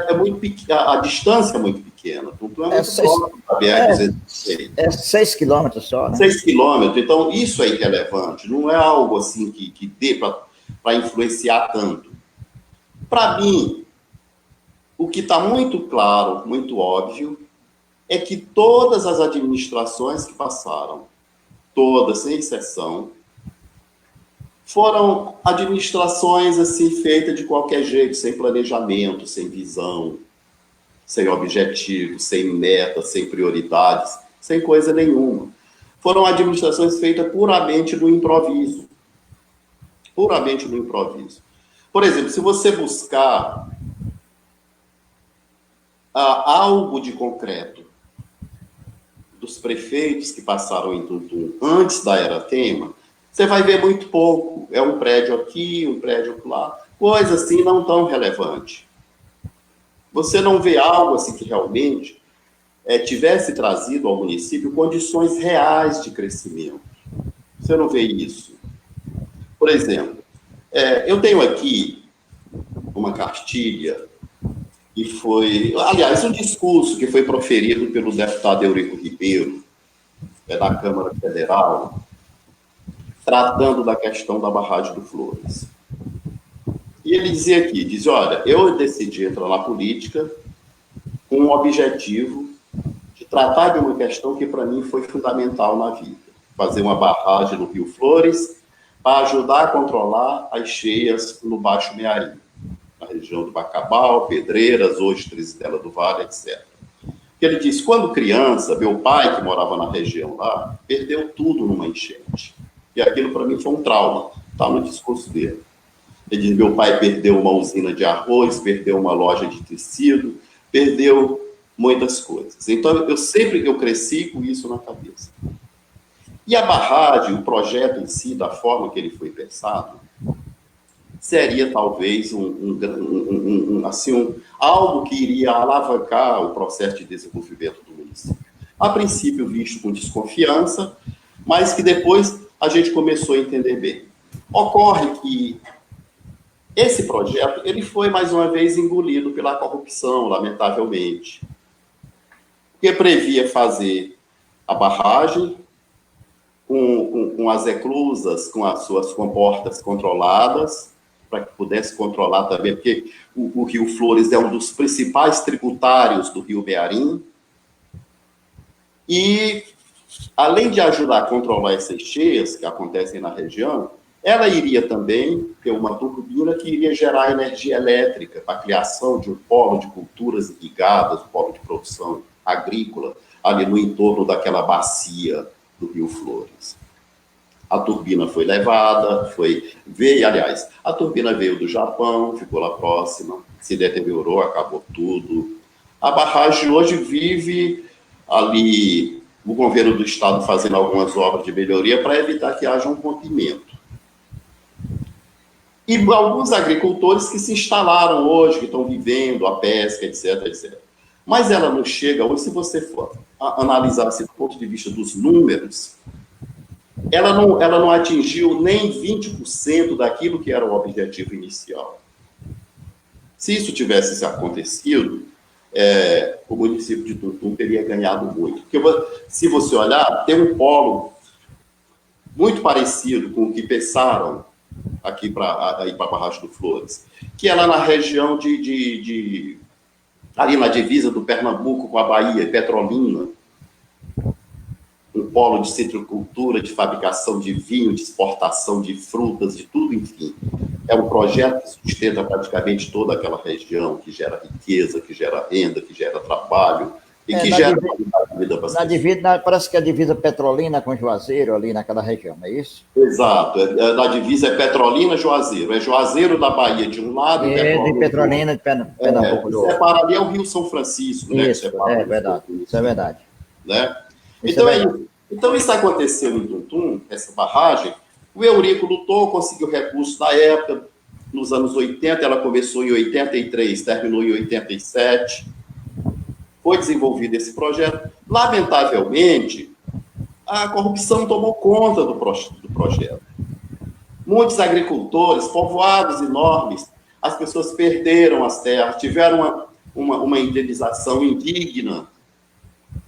é muito pequena, a distância é muito pequena. Tuntum é muito próximo da BR-206. É 6 quilômetros só, né? 6 quilômetros. Então, isso é irrelevante. Não é algo assim que dê para influenciar tanto. Para mim, o que está muito claro, muito óbvio, é que todas as administrações que passaram, todas, sem exceção, foram administrações assim feitas de qualquer jeito, sem planejamento, sem visão, sem objetivo, sem meta, sem prioridades, sem coisa nenhuma. Foram administrações feitas puramente no improviso. Puramente no improviso. Por exemplo, se você buscar algo de concreto dos prefeitos que passaram em Tuntum antes da era Temer, você vai ver muito pouco. É um prédio aqui, um prédio lá. coisa assim não tão relevante. Você não vê algo assim que realmente tivesse trazido ao município condições reais de crescimento. Você não vê isso. Por exemplo, eu tenho aqui uma cartilha que foi, aliás, um discurso que foi proferido pelo deputado Eurico Ribeiro, da Câmara Federal, tratando da questão da barragem do Flores. E ele dizia aqui, olha, eu decidi entrar na política com um objetivo de tratar de uma questão que para mim foi fundamental na vida, fazer uma barragem no Rio Flores para ajudar a controlar as cheias no Baixo Mearim, na região do Bacabal, Pedreiras, hoje Trizidela do Vale, etc. Ele disse, quando criança, meu pai, que morava na região lá, perdeu tudo numa enchente. E aquilo para mim foi um trauma, está no discurso dele. Ele diz, meu pai perdeu uma usina de arroz, perdeu uma loja de tecido, perdeu muitas coisas. Então, eu cresci com isso na cabeça. E a barragem, o projeto em si, da forma que ele foi pensado, seria talvez algo que iria alavancar o processo de desenvolvimento do município. A princípio visto com desconfiança, mas que depois a gente começou a entender bem. Ocorre que esse projeto ele foi mais uma vez engolido pela corrupção, lamentavelmente, porque previa fazer a barragem com as eclusas, com as suas comportas controladas, para que pudesse controlar também, porque o Rio Flores é um dos principais tributários do Rio Mearim, e além de ajudar a controlar essas cheias que acontecem na região, ela iria também ter uma turbina que iria gerar energia elétrica para a criação de um polo de culturas irrigadas, um polo de produção agrícola, ali no entorno daquela bacia do Rio Flores. A turbina foi levada, a turbina veio do Japão, ficou lá próxima, se deteriorou, acabou tudo. A barragem hoje vive ali, o governo do estado fazendo algumas obras de melhoria para evitar que haja um rompimento. E alguns agricultores que se instalaram hoje, que estão vivendo a pesca, etc, etc. Mas ela não chega hoje, se você for analisar assim, do ponto de vista dos números, ela não atingiu nem 20% daquilo que era o objetivo inicial. Se isso tivesse acontecido, o município de Tuntum teria ganhado muito. Porque, se você olhar, tem um polo muito parecido com o que pensaram aqui para a Barragem do Flores, que é lá na região ali na divisa do Pernambuco com a Bahia, Petrolina, um polo de citricultura, de fabricação de vinho, de exportação de frutas, de tudo, enfim. É um projeto que sustenta praticamente toda aquela região, que gera riqueza, que gera renda, que gera trabalho, e que gera qualidade de vida para as pessoas. Parece que a divisa Petrolina com Juazeiro, ali naquela região, não é isso? Exato. Na divisa é Petrolina, Juazeiro. É Juazeiro da Bahia de um lado... E Petrolina de Pernambuco do outro. Separa ali é o Rio São Francisco. Isso, né? Verdade. Isso é verdade. Né? Então, isso. Então, isso aconteceu em Tuntum, essa barragem. O Eurico lutou, conseguiu recursos na época, nos anos 80, ela começou em 83, terminou em 87. Foi desenvolvido esse projeto. Lamentavelmente, a corrupção tomou conta do projeto. Muitos agricultores, povoados enormes, as pessoas perderam as terras, tiveram uma indenização indigna,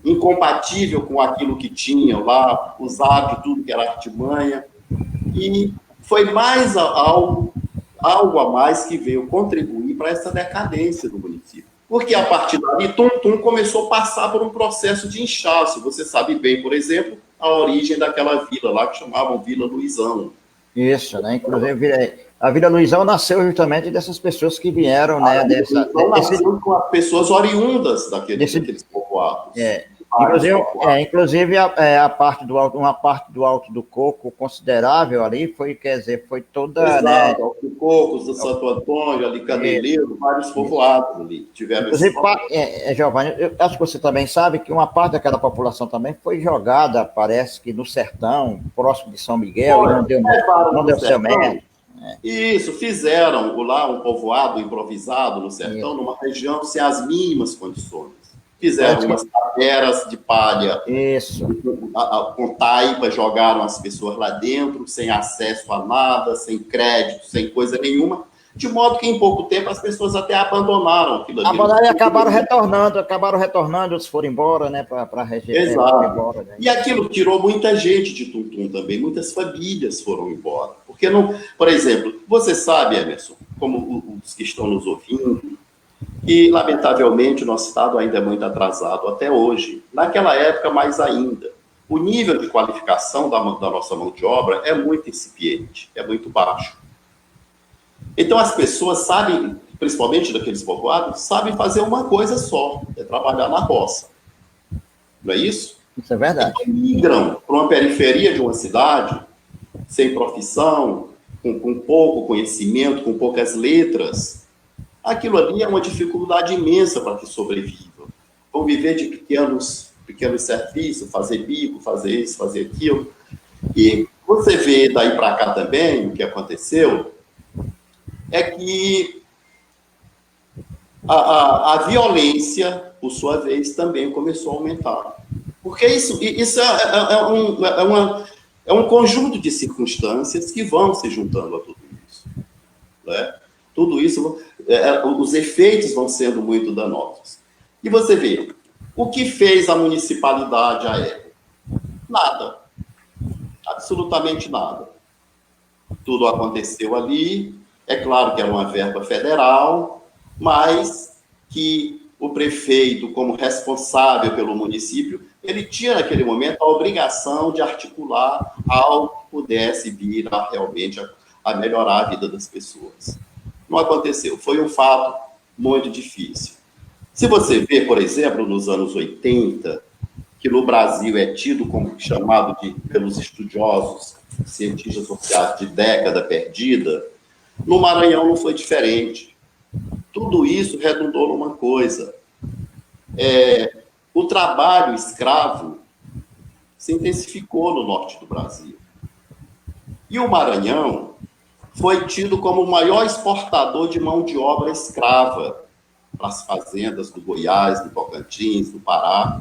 incompatível com aquilo que tinham lá, usaram de tudo que era artimanha, e foi mais algo a mais que veio contribuir para essa decadência do município. Porque a partir dali, Tuntum começou a passar por um processo de inchaço. Você sabe bem, por exemplo, a origem daquela vila lá que chamavam Vila Luizão. Isso, né? Inclusive, a Vila Luizão nasceu justamente dessas pessoas que vieram, né? Nasceu com pessoas oriundas daqueles povoados. Inclusive uma parte do Alto do Coco considerável ali foi toda... Exato, né? Alto do Coco, do Santo Antônio, ali Caneleiro, vários povoados ali tiveram. Inclusive, Giovanni, eu acho que você também sabe que uma parte daquela população também foi jogada, parece que no sertão, próximo de São Miguel, não deu certo. Isso, fizeram lá um povoado improvisado no sertão, numa região sem as mínimas condições. Fizeram umas taperas de palha com taipa, jogaram as pessoas lá dentro, sem acesso a nada, sem crédito, sem coisa nenhuma, de modo que em pouco tempo as pessoas até abandonaram aquilo ali. Abandonaram e acabaram retornando, eles foram embora, né, para a região. Exato. Embora, né? E aquilo tirou muita gente de Tuntum também, muitas famílias foram embora. Porque não, por exemplo, você sabe, Emerson, como os que estão nos ouvindo, que lamentavelmente o nosso estado ainda é muito atrasado até hoje. Naquela época, mais ainda. O nível de qualificação da nossa mão de obra é muito incipiente, é muito baixo. Então, as pessoas sabem, principalmente daqueles povoados, sabem fazer uma coisa só, é trabalhar na roça. Não é isso? Isso é verdade. Então, migram para uma periferia de uma cidade, sem profissão, com pouco conhecimento, com poucas letras. Aquilo ali é uma dificuldade imensa para que sobrevivam. Vão viver de pequenos serviços, fazer bico, fazer isso, fazer aquilo. E você vê daí para cá também, o que aconteceu, é que a violência, por sua vez, também começou a aumentar. Porque isso é um conjunto de circunstâncias que vão se juntando a tudo isso. Né? Tudo isso, os efeitos vão sendo muito danosos. E você vê, o que fez a municipalidade à época? Nada. Absolutamente nada. Tudo aconteceu ali. É claro que era uma verba federal, mas que o prefeito, como responsável pelo município, ele tinha, naquele momento, a obrigação de articular algo que pudesse vir a realmente a melhorar a vida das pessoas. Não aconteceu. Foi um fato muito difícil. Se você vê, por exemplo, nos anos 80, que no Brasil é tido como chamado pelos estudiosos, cientistas sociais, de década perdida, no Maranhão não foi diferente. Tudo isso redundou numa coisa. O trabalho escravo se intensificou no norte do Brasil. E o Maranhão foi tido como o maior exportador de mão de obra escrava para as fazendas do Goiás, do Tocantins, do Pará,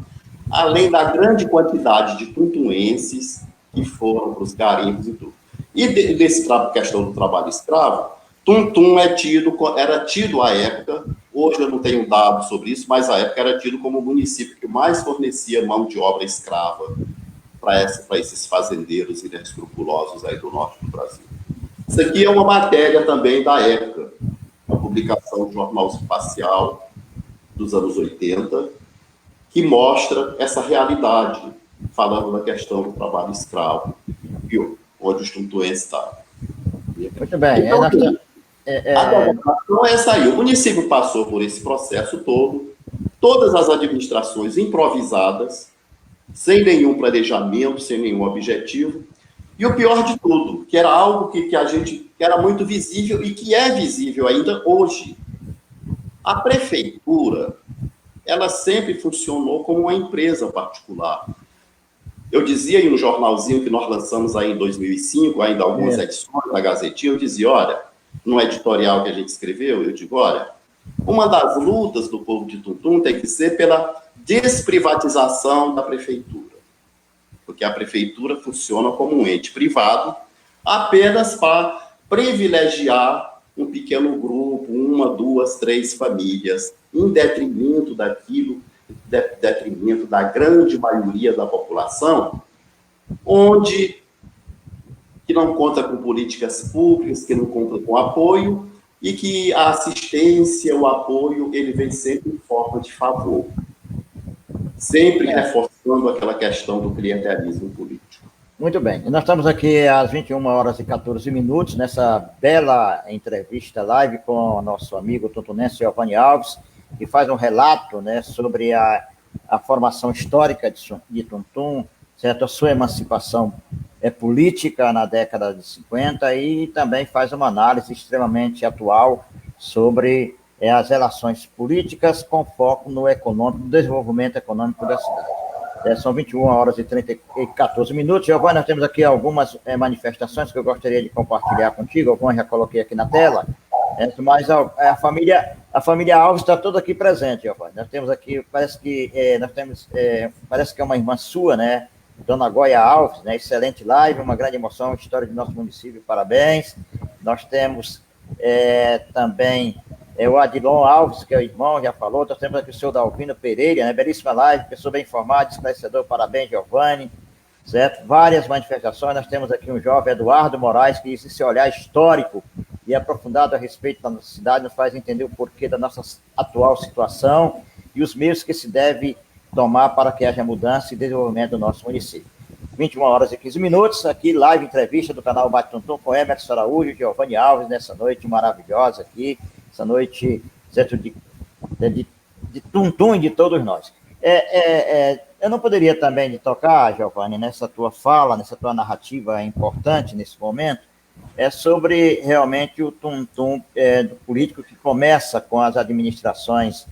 além da grande quantidade de tuntuenses que foram para os garimpos e tudo. E dessa questão do trabalho escravo, Tuntum era tido à época, hoje eu não tenho dados sobre isso, mas à época era tido como o município que mais fornecia mão de obra escrava para esses fazendeiros inescrupulosos aí do norte do Brasil. Isso aqui é uma matéria também da época, a publicação do Jornal Espacial dos anos 80, que mostra essa realidade, falando da questão do trabalho escravo, onde os tuntuenses estavam. Muito bem. Então, a questão é essa aí. O município passou por esse processo todo, todas as administrações improvisadas, sem nenhum planejamento, sem nenhum objetivo, e o pior de tudo, que era algo que era muito visível e que é visível ainda hoje. A prefeitura, ela sempre funcionou como uma empresa particular. Eu dizia em um jornalzinho que nós lançamos aí em 2005, ainda algumas edições da Gazetinha, eu dizia, olha, no editorial que a gente escreveu, eu digo, olha, uma das lutas do povo de Tuntum tem que ser pela desprivatização da prefeitura. Porque a prefeitura funciona como um ente privado apenas para privilegiar um pequeno grupo, 1, 2, 3 famílias, em detrimento da grande maioria da população, que não conta com políticas públicas, que não conta com apoio, e que a assistência, o apoio, ele vem sempre em forma de favor. Sempre reforçando aquela questão do clientelismo político. Muito bem. Nós estamos aqui às 21h14, nessa bela entrevista live com o nosso amigo tuntunense Giovanni Alves, que faz um relato, né, sobre a formação histórica de Tuntum, certo? A sua emancipação política na década de 50 e também faz uma análise extremamente atual sobre as relações políticas com foco no desenvolvimento econômico da cidade. São 21 horas e 14 minutos. Giovanni, nós temos aqui algumas manifestações que eu gostaria de compartilhar contigo. Algumas já coloquei aqui na tela. Mas a família Alves está toda aqui presente, Giovanni. Nós temos aqui, parece que é uma irmã sua, né? Dona Goia Alves, né? Excelente live, uma grande emoção, história do nosso município, parabéns. Nós temos também o Adilon Alves, que é o irmão, já falou. Nós temos aqui o senhor Dalvino Pereira, né? Belíssima live, pessoa bem informada, esclarecedor, parabéns, Giovanni. Certo? Várias manifestações. Nós temos aqui um jovem, Eduardo Moraes, que diz: esse olhar histórico e aprofundado a respeito da nossa cidade nos faz entender o porquê da nossa atual situação e os meios que se deve tomar para que haja mudança e desenvolvimento do nosso município. 21 horas e 15 minutos, aqui, live entrevista do canal Bate Tuntum com Emerson Araújo e Giovanni Alves, nessa noite maravilhosa aqui, essa noite, certo, de Tuntum e de todos nós. Eu não poderia também tocar, Giovanni, nessa tua fala, nessa tua narrativa importante nesse momento, sobre realmente o Tuntum do político que começa com as administrações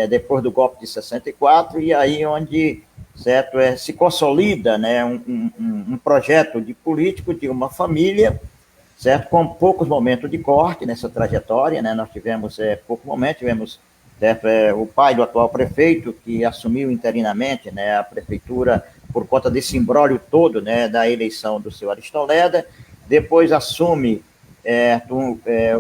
depois do golpe de 64, e aí onde, certo, se consolida, né, um projeto de político de uma família, certo, com poucos momentos de corte nessa trajetória, né? Nós tivemos poucos momentos, tivemos, certo, o pai do atual prefeito, que assumiu interinamente, né, a prefeitura por conta desse imbróglio todo, né, da eleição do seu Ariston Leda. Depois assume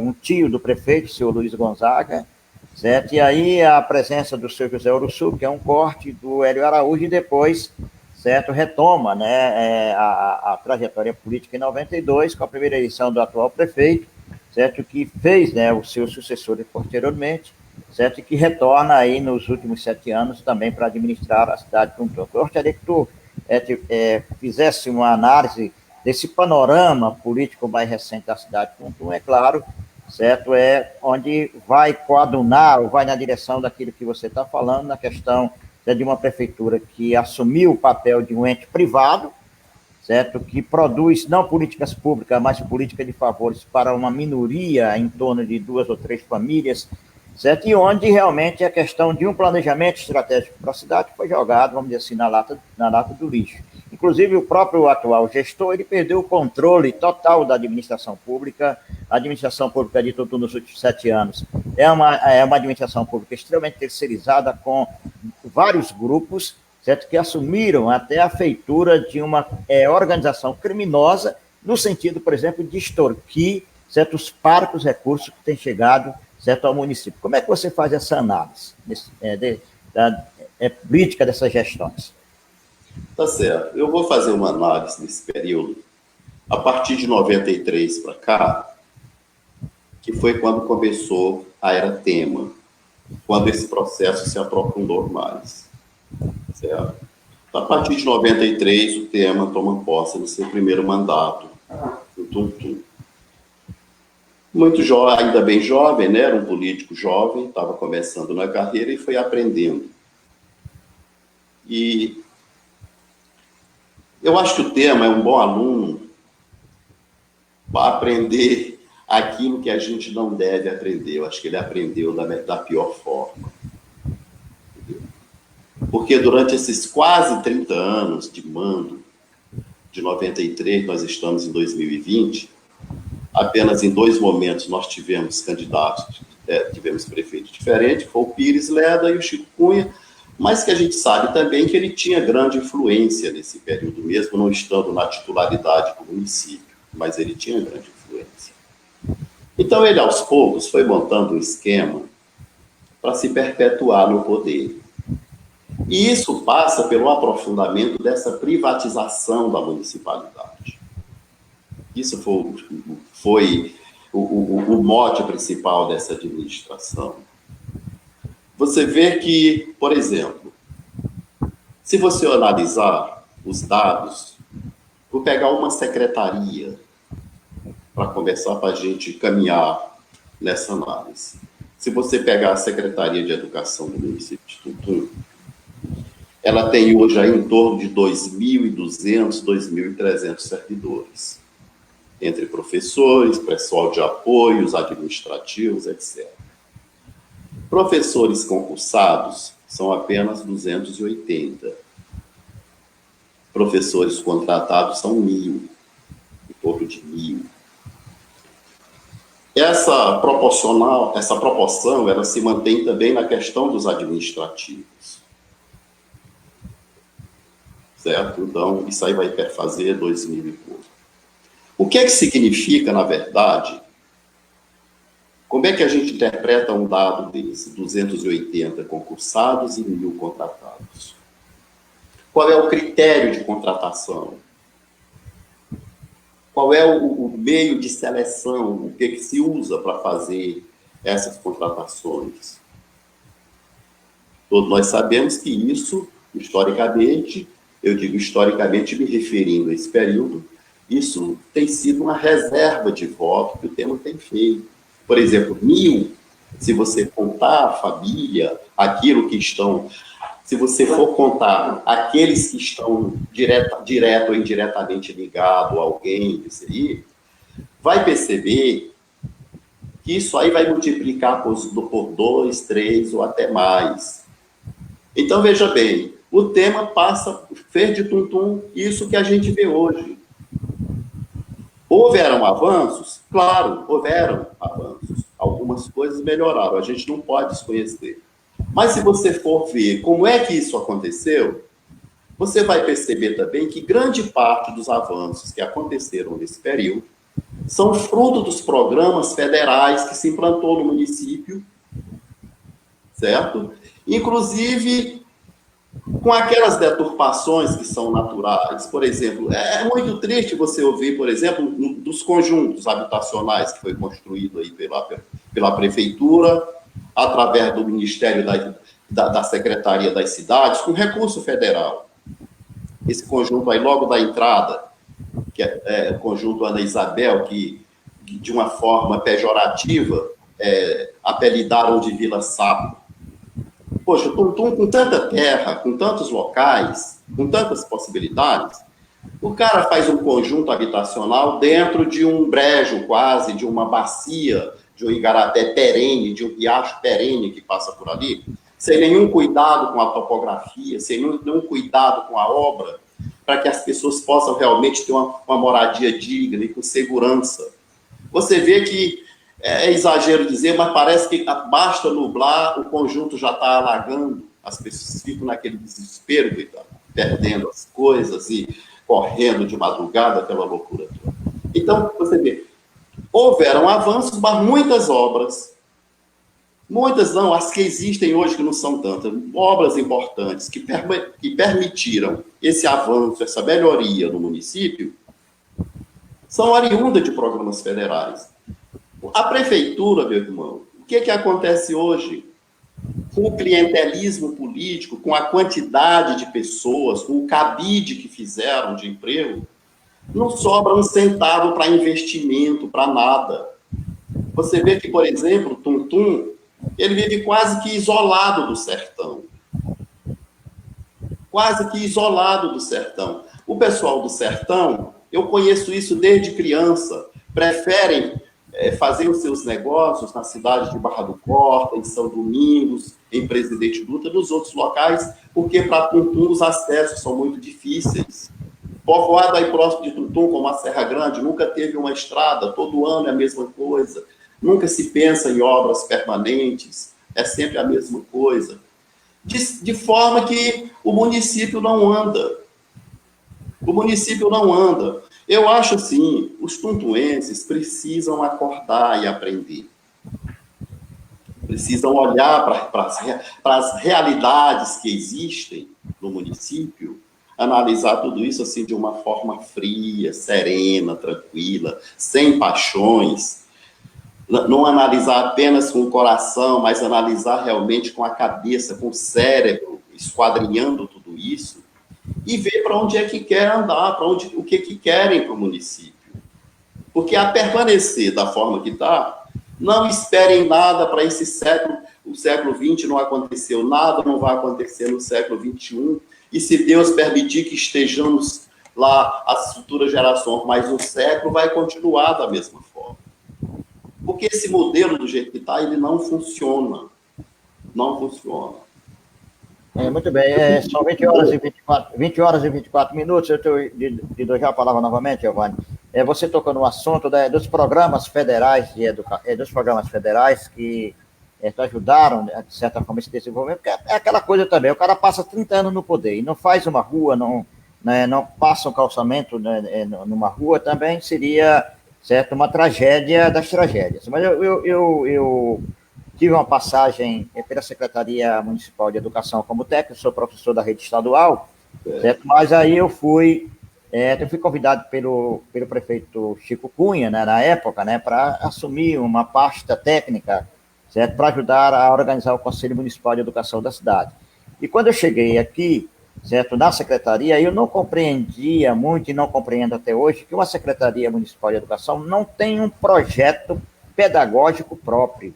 um tio do prefeito, o senhor Luiz Gonzaga, certo? E aí a presença do senhor José Urussu, que é um corte do Hélio Araújo, e depois, certo, retoma, né, a trajetória política em 92, com a primeira eleição do atual prefeito, certo, que fez, né, o seu sucessor posteriormente, certo, e que retorna aí nos últimos 7 anos também para administrar a cidade de Tuntum. Eu gostaria que tu fizesse uma análise desse panorama político mais recente da cidade de Tuntum, é claro, certo, onde vai coadunar, ou vai na direção daquilo que você está falando, na questão de uma prefeitura que assumiu o papel de um ente privado, certo, que produz não políticas públicas, mas política de favores para uma minoria em torno de 2 ou 3 famílias, certo, e onde realmente a questão de um planejamento estratégico para a cidade foi jogado, vamos dizer assim, na lata do lixo. Inclusive, o próprio atual gestor, ele perdeu o controle total da administração pública. A administração pública de Tuntum nos últimos 7 anos é uma administração pública extremamente terceirizada, com vários grupos, certo, que assumiram até a feitura de uma organização criminosa, no sentido, por exemplo, de extorquir certos parcos recursos que têm chegado, certo, ao município. Como é que você faz essa análise da política dessas gestões? Tá certo. Eu vou fazer uma análise desse período a partir de 93 para cá, que foi quando começou a era Temer, quando esse processo se aprofundou mais. Certo? A partir de 93, o Temer toma posse no seu primeiro mandato no Tuntum. Muito jovem, ainda bem jovem, né? Era um político jovem, estava começando na carreira e foi aprendendo. E eu acho que o Temer é um bom aluno para aprender aquilo que a gente não deve aprender. Eu acho que ele aprendeu da pior forma. Porque durante esses quase 30 anos de mando, de 93, nós estamos em 2020, apenas em 2 momentos nós tivemos candidatos, tivemos prefeito diferente, foi o Pires Leda e o Chico Cunha, mas que a gente sabe também que ele tinha grande influência nesse período, mesmo não estando na titularidade do município, mas ele tinha grande influência. Então ele, aos poucos, foi montando um esquema para se perpetuar no poder. E isso passa pelo aprofundamento dessa privatização da municipalidade. Isso foi o mote principal dessa administração. Você vê que, por exemplo, se você analisar os dados, vou pegar uma secretaria para conversar, para a gente caminhar nessa análise. Se você pegar a Secretaria de Educação do município de Tuntum, ela tem hoje aí em torno de 2.200, 2.300 servidores, entre professores, pessoal de apoios administrativos, etc. Professores concursados são apenas 280. professores contratados são 1.000, em torno de 1.000. Essa proporção, ela se mantém também na questão dos administrativos. Certo? Então, isso aí vai perfazer 2.000 e pouco. O que é que significa, na verdade? Como é que a gente interpreta um dado desse? 280 concursados e 1.000 contratados. Qual é o critério de contratação? Qual é o meio de seleção? O que se usa para fazer essas contratações? Todos nós sabemos que isso, historicamente, eu digo historicamente me referindo a esse período, isso tem sido uma reserva de voto que o tema tem feito. Por exemplo, 1.000, se você contar a família, aquilo que estão... Se você for contar aqueles que estão direto ou indiretamente ligados a alguém, isso aí, vai perceber que isso aí vai multiplicar por 2, 3 ou até mais. Então, veja bem, o tema passa, fez de tum-tum isso que a gente vê hoje. Houveram avanços? Claro, houveram avanços. Algumas coisas melhoraram, a gente não pode desconhecer. Mas se você for ver como é que isso aconteceu, você vai perceber também que grande parte dos avanços que aconteceram nesse período são fruto dos programas federais que se implantou no município, certo? Inclusive, com aquelas deturpações que são naturais. Por exemplo, é muito triste você ouvir, por exemplo, dos conjuntos habitacionais que foi construído aí pela prefeitura, através do Ministério da Secretaria das Cidades, com recurso federal. Esse conjunto aí, logo da entrada, que é o conjunto Ana Isabel, que de uma forma pejorativa apelidaram de Vila Sapo. Poxa, Tum-Tum, com tanta terra, com tantos locais, com tantas possibilidades, o cara faz um conjunto habitacional dentro de um brejo quase, de uma bacia, de um igarapé perene, de um riacho perene que passa por ali, sem nenhum cuidado com a topografia, sem nenhum cuidado com a obra, para que as pessoas possam realmente ter uma moradia digna e com segurança. Você vê que é exagero dizer, mas parece que basta nublar, o conjunto já está alagando, as pessoas ficam naquele desespero, perdendo as coisas e correndo de madrugada, aquela loucura toda. Então, você vê, houveram avanços, mas muitas obras, muitas não, as que existem hoje que não são tantas, obras importantes que permitiram esse avanço, essa melhoria no município, são oriundas de programas federais. A prefeitura, meu irmão, o que acontece hoje? Com o clientelismo político, com a quantidade de pessoas, com o cabide que fizeram de emprego, não sobra um centavo para investimento, para nada. Você vê que, por exemplo, Tum-Tum, ele vive quase que isolado do sertão. Quase que isolado do sertão. O pessoal do sertão, eu conheço isso desde criança, preferem fazer os seus negócios na cidade de Barra do Corta, em São Domingos, em Presidente Dutra, nos outros locais, porque para Tum-Tum os acessos são muito difíceis. Povoado aí próximo de Tum-Tum, como a Serra Grande, nunca teve uma estrada, todo ano é a mesma coisa, nunca se pensa em obras permanentes, é sempre a mesma coisa. De forma que o município não anda. O município não anda. Eu acho assim, os tuntuenses precisam acordar e aprender. Precisam olhar para as realidades que existem no município, analisar tudo isso assim de uma forma fria, serena, tranquila, sem paixões. Não analisar apenas com o coração, mas analisar realmente com a cabeça, com o cérebro, esquadrinhando tudo isso, e ver para onde é que quer andar, o que querem para o município. Porque a permanecer da forma que está, não esperem nada para esse século. O século XX não aconteceu nada, não vai acontecer no século XXI. E se Deus permitir que estejamos lá, as futuras gerações, mas o século vai continuar da mesma forma. Porque esse modelo do jeito que está, ele não funciona. Não funciona. Muito bem, são 20 horas e 24 minutos. Eu estou de já a palavra novamente, Giovanni. Você tocou no assunto dos programas federais dos programas federais que ajudaram, de certa forma, esse desenvolvimento, porque é aquela coisa também, o cara passa 30 anos no poder e não faz uma rua, não, né, não passa um calçamento, né, numa rua, também seria, certo, uma tragédia das tragédias. Mas eu tive uma passagem pela Secretaria Municipal de Educação como técnico, sou professor da rede estadual, certo? Mas aí eu fui convidado pelo prefeito Chico Cunha, né, na época, né, para assumir uma pasta técnica, certo? Para ajudar a organizar o Conselho Municipal de Educação da cidade. E quando eu cheguei aqui, certo, na secretaria, eu não compreendia muito, e não compreendo até hoje, que uma Secretaria Municipal de Educação não tem um projeto pedagógico próprio.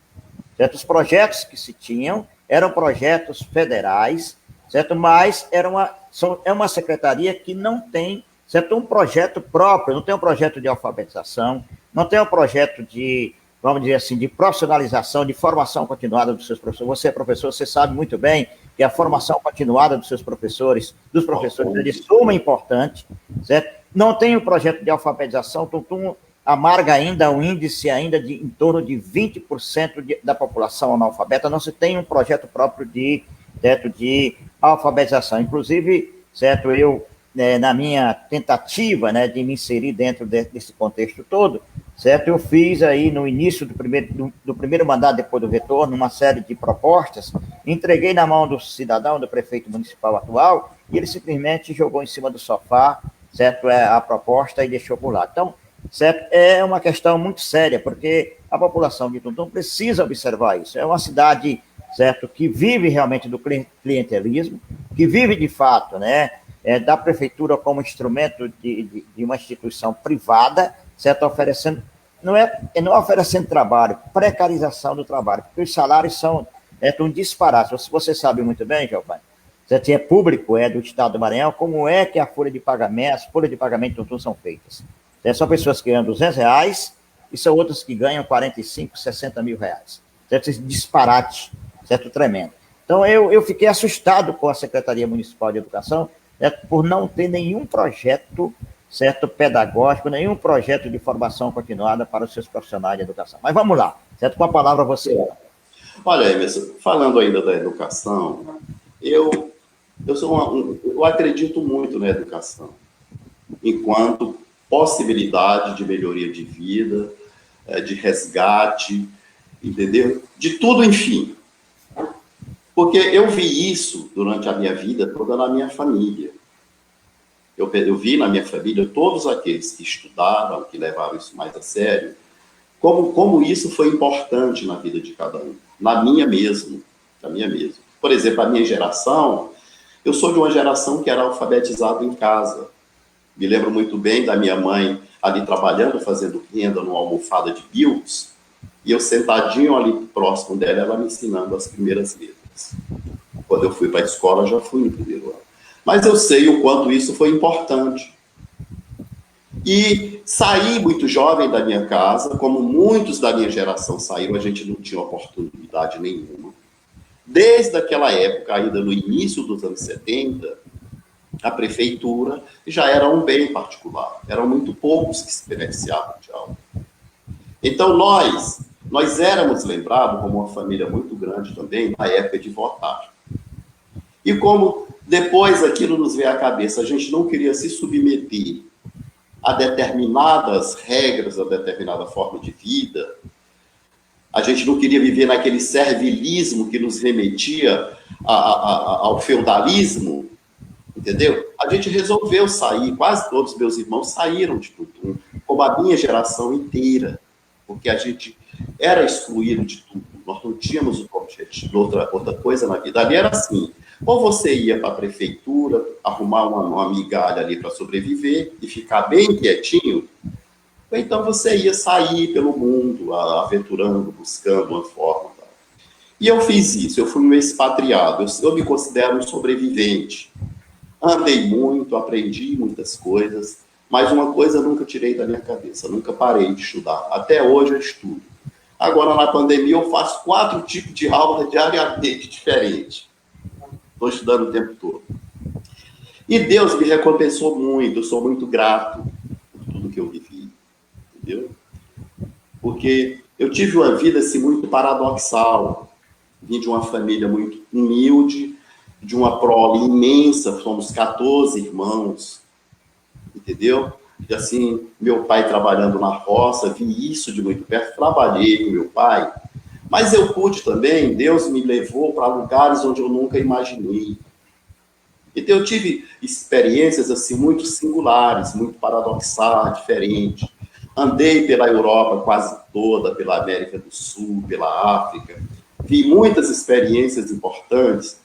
Certo? Os projetos que se tinham eram projetos federais, certo? Mas é uma secretaria que não tem, certo, um projeto próprio, não tem um projeto de alfabetização, não tem um projeto de, vamos dizer assim, de profissionalização, de formação continuada dos seus professores. Você é professor, você sabe muito bem que a formação continuada dos seus professores, é de suma importante, certo? Não tem um projeto de alfabetização, amarga ainda o índice ainda em torno de 20% da população analfabeta, não se tem um projeto próprio de alfabetização. Inclusive, certo, eu, na minha tentativa, né, de me inserir dentro desse contexto todo, certo, eu fiz aí no início do primeiro mandato, depois do retorno, uma série de propostas, entreguei na mão do cidadão, do prefeito municipal atual, e ele simplesmente jogou em cima do sofá, certo, a proposta e deixou por lá. Então, certo? É uma questão muito séria, porque a população de Tuntum precisa observar isso. É uma cidade, certo, que vive realmente do clientelismo, que vive de fato, né, da prefeitura como instrumento de uma instituição privada, certo, oferecendo, não oferecendo trabalho, precarização do trabalho, porque os salários são um disparate. Você sabe muito bem, Giovanni, certo? É público, do Estado do Maranhão, como é que as folhas de pagamento de Tuntum são feitas. São pessoas que ganham R$200 e são outras que ganham 45, 60 mil reais. Certo? Esse disparate, certo? Tremendo. Então, eu fiquei assustado com a Secretaria Municipal de Educação, certo? Por não ter nenhum projeto, certo, pedagógico, nenhum projeto de formação continuada para os seus profissionais de educação. Mas vamos lá, certo? Com a palavra você. Olha, Emerson, falando ainda da educação, eu acredito muito na educação, enquanto possibilidade de melhoria de vida, de resgate, entendeu? De tudo, enfim. Porque eu vi isso durante a minha vida toda na minha família. Eu vi na minha família todos aqueles que estudaram, que levaram isso mais a sério, como isso foi importante na vida de cada um. Na minha mesmo. Por exemplo, a minha geração, eu sou de uma geração que era alfabetizada em casa. Me lembro muito bem da minha mãe ali trabalhando, fazendo renda numa almofada de bills, e eu sentadinho ali próximo dela, ela me ensinando as primeiras letras. Quando eu fui para a escola, já fui no primeiro ano. Mas eu sei o quanto isso foi importante. E saí muito jovem da minha casa, como muitos da minha geração saíram, a gente não tinha oportunidade nenhuma. Desde aquela época, ainda no início dos anos 70, a prefeitura já era um bem particular. Eram muito poucos que se beneficiavam de algo. Então, nós éramos lembrados como uma família muito grande também na época de votar. E como depois aquilo nos veio à cabeça, a gente não queria se submeter a determinadas regras, a determinada forma de vida, a gente não queria viver naquele servilismo que nos remetia ao feudalismo, entendeu? A gente resolveu sair, quase todos os meus irmãos saíram de Tuntum, como a minha geração inteira, porque a gente era excluído de tudo, nós não tínhamos o objetivo, outra coisa na vida. Ali era assim, ou você ia para a prefeitura, arrumar uma migalha ali para sobreviver e ficar bem quietinho, ou então você ia sair pelo mundo, aventurando, buscando uma forma. Tá? E eu fiz isso, eu fui um expatriado, eu me considero um sobrevivente. Andei muito, aprendi muitas coisas, mas uma coisa eu nunca tirei da minha cabeça, nunca parei de estudar. Até hoje eu estudo. Agora, na pandemia, eu faço 4 tipos de aula diariamente diferentes. estou estudando o tempo todo. E Deus me recompensou muito, eu sou muito grato por tudo que eu vivi, entendeu? Porque eu tive uma vida assim, muito paradoxal, vim de uma família muito humilde, de uma prole imensa, somos 14 irmãos, entendeu? E assim, meu pai trabalhando na roça, vi isso de muito perto, trabalhei com meu pai, mas eu pude também, Deus me levou para lugares onde eu nunca imaginei. Então eu tive experiências assim muito singulares, muito paradoxais, diferentes. Andei pela Europa quase toda, pela América do Sul, pela África, vi muitas experiências importantes.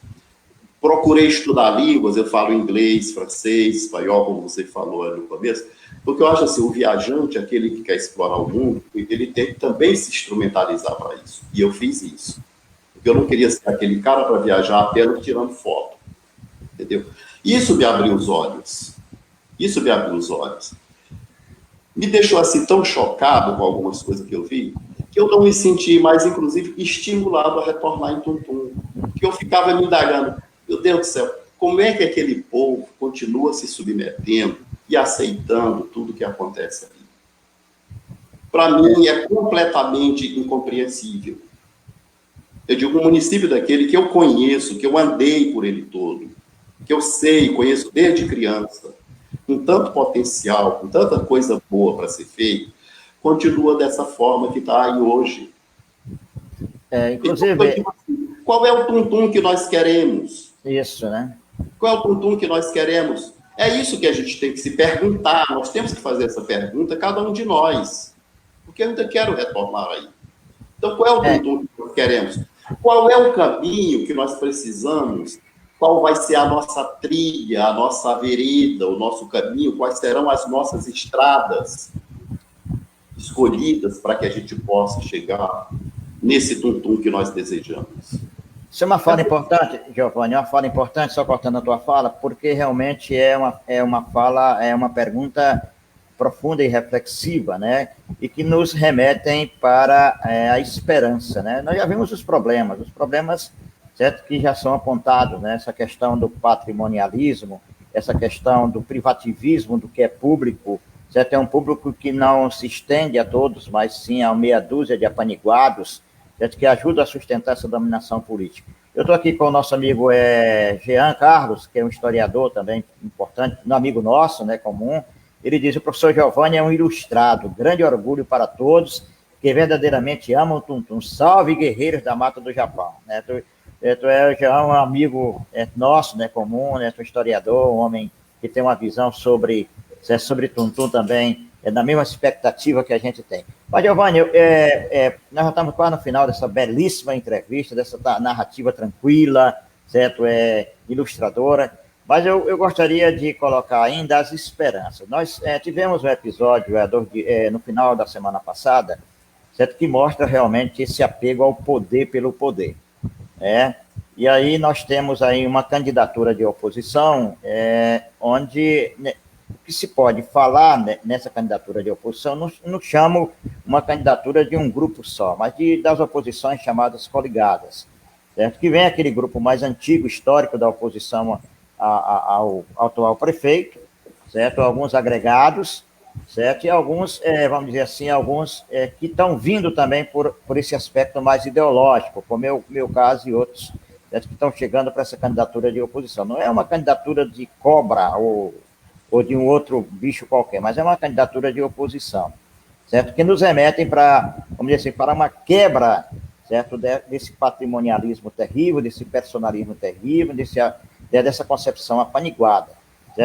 Procurei estudar línguas, eu falo inglês, francês, espanhol, como você falou no começo, porque eu acho assim, o viajante, aquele que quer explorar o mundo, ele tem que também se instrumentalizar para isso. E eu fiz isso. Porque eu não queria ser aquele cara para viajar apenas tirando foto. Entendeu? Isso me abriu os olhos. Isso me abriu os olhos. Me deixou assim tão chocado com algumas coisas que eu vi, que eu não me senti mais, inclusive, estimulado a retornar em Tuntum. Que eu ficava me indagando, meu Deus do céu, como é que aquele povo continua se submetendo e aceitando tudo que acontece ali? Para mim é completamente incompreensível. Eu digo, um município daquele que eu conheço, que eu andei por ele todo, que eu sei, conheço desde criança, com tanto potencial, com tanta coisa boa para ser feita, continua dessa forma que está aí hoje. Inclusive... Então, eu digo assim, qual é o Tuntum que nós queremos? Isso, né? Qual é o Tuntum que nós queremos? É isso que a gente tem que se perguntar, nós temos que fazer essa pergunta, cada um de nós, porque eu ainda quero retornar aí. Então, qual é o Tuntum que nós queremos? Qual é o caminho que nós precisamos? Qual vai ser a nossa trilha, a nossa vereda, o nosso caminho? Quais serão as nossas estradas escolhidas para que a gente possa chegar nesse Tuntum que nós desejamos? Isso é uma fala importante, Giovanni, uma fala importante, só cortando a tua fala, porque realmente é uma pergunta profunda e reflexiva, né? E que nos remetem para a esperança, né? Nós já vimos os problemas, certo, que já são apontados, né? Essa questão do patrimonialismo, essa questão do privativismo do que é público, certo? É um público que não se estende a todos, mas sim a meia dúzia de apaniguados, certo? Que ajuda a sustentar essa dominação política. Eu estou aqui com o nosso amigo Jean Carlos, que é um historiador também importante, um amigo nosso, né, comum. Ele diz: o professor Giovanni é um ilustrado, grande orgulho para todos que verdadeiramente amam Tuntum. Salve, guerreiros da Mata do Japão. Né? Tu é já um amigo nosso, né, comum, né, tu é historiador, um homem que tem uma visão sobre Tuntum também, na mesma expectativa que a gente tem. Mas, Giovanni, nós já estamos quase no final dessa belíssima entrevista, dessa narrativa tranquila, certo? Ilustradora. Mas eu gostaria de colocar ainda as esperanças. Nós tivemos um episódio no final da semana passada, certo? Que mostra realmente esse apego ao poder pelo poder. E aí nós temos aí uma candidatura de oposição, onde o que se pode falar nessa candidatura de oposição, não chamo uma candidatura de um grupo só, mas das oposições chamadas coligadas, certo? Que vem aquele grupo mais antigo, histórico da oposição ao atual prefeito, certo? Alguns agregados, certo? E alguns, vamos dizer assim, que estão vindo também por esse aspecto mais ideológico, como é o meu caso e outros, certo? Que estão chegando para essa candidatura de oposição. Não é uma candidatura de cobra ou de um outro bicho qualquer, mas é uma candidatura de oposição, certo? Que nos remetem vamos dizer assim, para uma quebra, certo? Desse patrimonialismo terrível, desse personalismo terrível, dessa concepção apaniguada.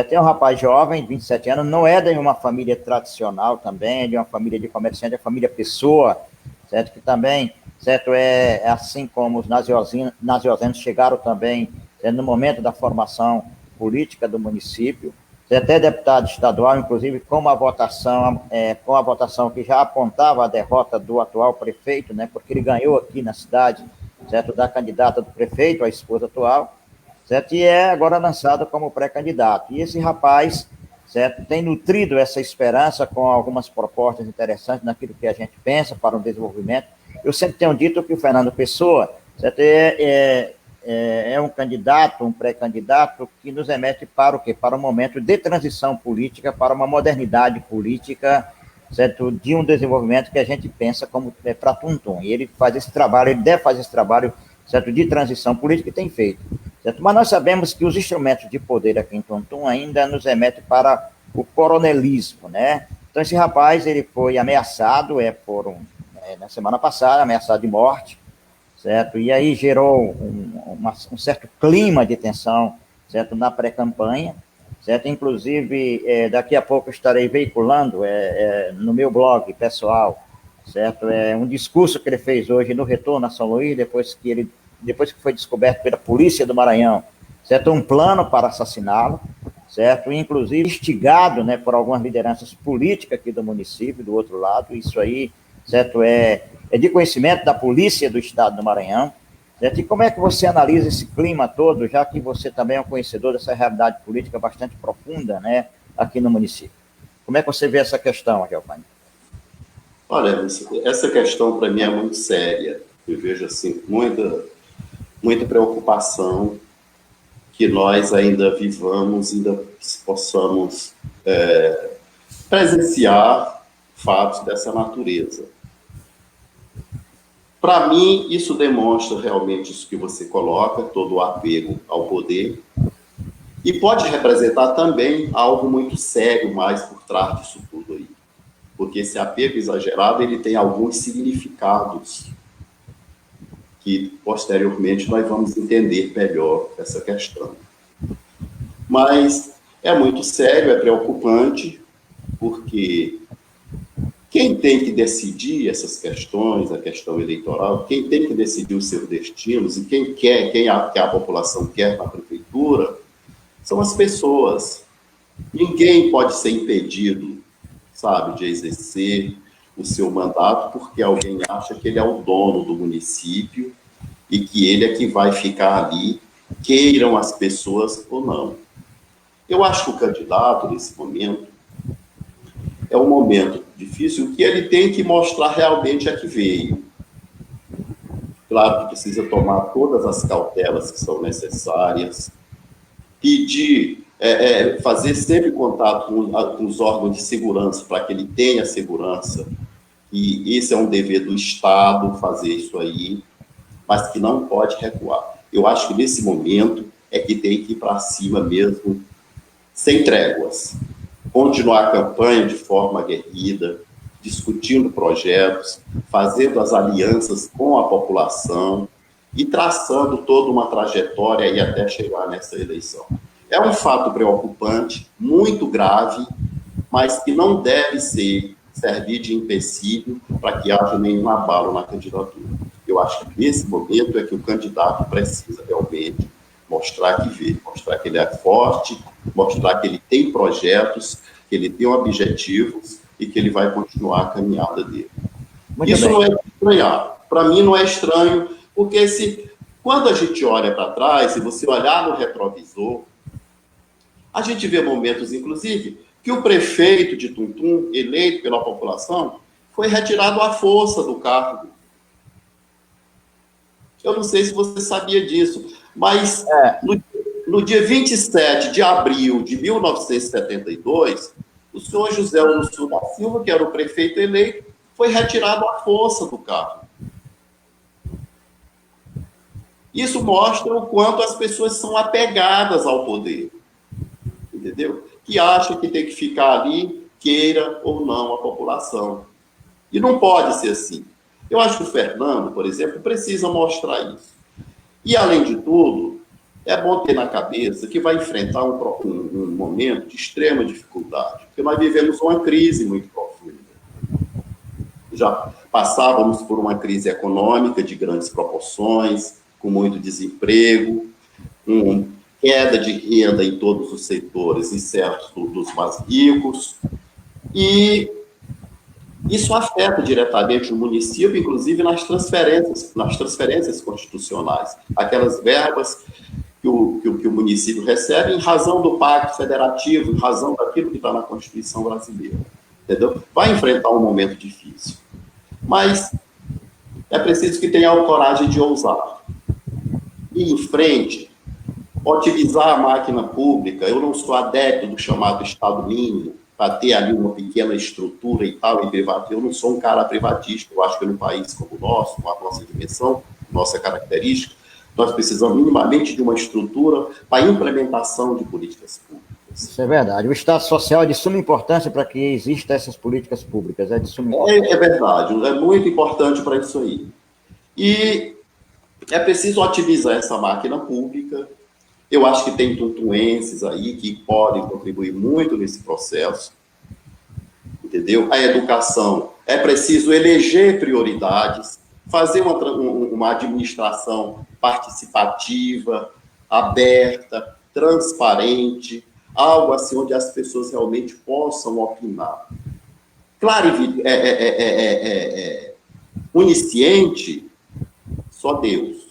Tem um rapaz jovem, 27 anos, não é de uma família tradicional também, é de uma família de comerciante, é a família Pessoa, certo? Que também, certo, é assim como os naziosianos chegaram também, no momento da formação política do município, até deputado estadual, inclusive, com a votação que já apontava a derrota do atual prefeito, né? Porque ele ganhou aqui na cidade, certo, da candidata do prefeito, a esposa atual, certo? E é agora lançado como pré-candidato. E esse rapaz, certo, tem nutrido essa esperança com algumas propostas interessantes naquilo que a gente pensa para o desenvolvimento. Eu sempre tenho dito que o Fernando Pessoa, certo, é um candidato, um pré-candidato que nos remete para o quê? Para um momento de transição política, para uma modernidade política, certo? De um desenvolvimento que a gente pensa como para Tuntum. E ele faz esse trabalho, ele deve fazer esse trabalho, certo? De transição política e tem feito, certo? Mas nós sabemos que os instrumentos de poder aqui em Tuntum ainda nos remetem para o coronelismo, né? Então esse rapaz, ele foi ameaçado, na semana passada, ameaçado de morte, certo? E aí gerou um certo clima de tensão, certo? Na pré-campanha, certo? Inclusive, daqui a pouco eu estarei veiculando no meu blog pessoal, certo? Um discurso que ele fez hoje no retorno a São Luís, depois que foi descoberto pela polícia do Maranhão, certo? Um plano para assassiná-lo, certo? Inclusive instigado, né, por algumas lideranças políticas aqui do município, do outro lado. Isso aí, certo? É de conhecimento da polícia do estado do Maranhão, certo? E como é que você analisa esse clima todo, já que você também é um conhecedor dessa realidade política bastante profunda, né, aqui no município? Como é que você vê essa questão, Giovanni? Olha, essa questão para mim é muito séria. Eu vejo assim muita preocupação que nós ainda vivamos, ainda possamos presenciar fatos dessa natureza. Para mim, isso demonstra realmente isso que você coloca, todo o apego ao poder, e pode representar também algo muito sério mais por trás disso tudo aí. Porque esse apego exagerado, ele tem alguns significados que, posteriormente, nós vamos entender melhor essa questão. Mas é muito sério, é preocupante, porque quem tem que decidir essas questões, a questão eleitoral, quem tem que decidir os seus destinos e quem a população quer na prefeitura, são as pessoas. Ninguém pode ser impedido, sabe, de exercer o seu mandato porque alguém acha que ele é o dono do município e que ele é que vai ficar ali, queiram as pessoas ou não. Eu acho que o candidato, nesse momento, é um momento difícil que ele tem que mostrar realmente a que veio. Claro que precisa tomar todas as cautelas que são necessárias, pedir, fazer sempre contato com os órgãos de segurança para que ele tenha segurança, e esse é um dever do Estado, fazer isso aí, mas que não pode recuar. Eu acho que nesse momento é que tem que ir para cima mesmo, sem tréguas. Continuar a campanha de forma aguerrida, discutindo projetos, fazendo as alianças com a população e traçando toda uma trajetória e até chegar nessa eleição. É um fato preocupante, muito grave, mas que não deve servir de empecilho para que haja nenhum abalo na candidatura. Eu acho que nesse momento é que o candidato precisa realmente mostrar que vê, mostrar que ele é forte, mostrar que ele tem projetos, que ele tem objetivos e que ele vai continuar a caminhada dele. Muito Isso bem. Não é estranhar. Para mim não é estranho, porque quando a gente olha para trás, se você olhar no retrovisor, a gente vê momentos, inclusive, que o prefeito de Tuntum, eleito pela população, foi retirado à força do cargo. Eu não sei se você sabia disso, mas no dia 27 de abril de 1972, o senhor José Lúcio da Silva, que era o prefeito eleito, foi retirado à força do cargo. Isso mostra o quanto as pessoas são apegadas ao poder, entendeu? Que acham que tem que ficar ali, queira ou não a população. E não pode ser assim. Eu acho que o Fernando, por exemplo, precisa mostrar isso. E, além de tudo, é bom ter na cabeça que vai enfrentar um momento de extrema dificuldade, porque nós vivemos uma crise muito profunda. Já passávamos por uma crise econômica de grandes proporções, com muito desemprego, queda de renda em todos os setores, exceto dos mais ricos, e isso afeta diretamente o município, inclusive nas transferências constitucionais, aquelas verbas que o município recebe em razão do pacto federativo, em razão daquilo que está na Constituição brasileira, entendeu? Vai enfrentar um momento difícil, mas é preciso que tenha a coragem de ousar. ir em frente, otimizar a máquina pública. Eu não sou adepto do chamado Estado mínimo, para ter ali uma pequena estrutura e tal, e privativo. Eu não sou um cara privatista. Eu acho que num país como o nosso, com a nossa dimensão, nossa característica, nós precisamos minimamente de uma estrutura para a implementação de políticas públicas. Isso é verdade. O Estado social é de suma importância para que existam essas políticas públicas. É de suma importância. É verdade, é muito importante para isso aí. E é preciso otimizar essa máquina pública. Eu acho que tem tuntuenses aí que podem contribuir muito nesse processo, entendeu? A educação, é preciso eleger prioridades, fazer uma administração participativa, aberta, transparente, algo assim onde as pessoas realmente possam opinar. Claro, onisciente, só Deus.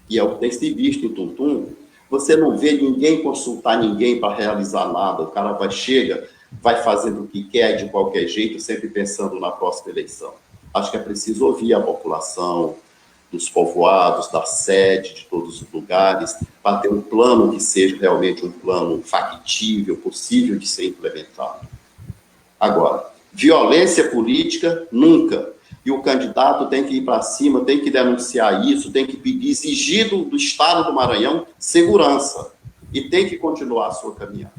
E é o que tem se visto em Tuntum. Você não vê ninguém consultar ninguém para realizar nada. O cara chega, vai fazendo o que quer de qualquer jeito, sempre pensando na próxima eleição. Acho que é preciso ouvir a população dos povoados, da sede, de todos os lugares, para ter um plano que seja realmente um plano factível, possível de ser implementado. Agora, violência política, nunca. E o candidato tem que ir para cima, tem que denunciar isso, tem que pedir, exigir do Estado do Maranhão segurança. E tem que continuar a sua caminhada.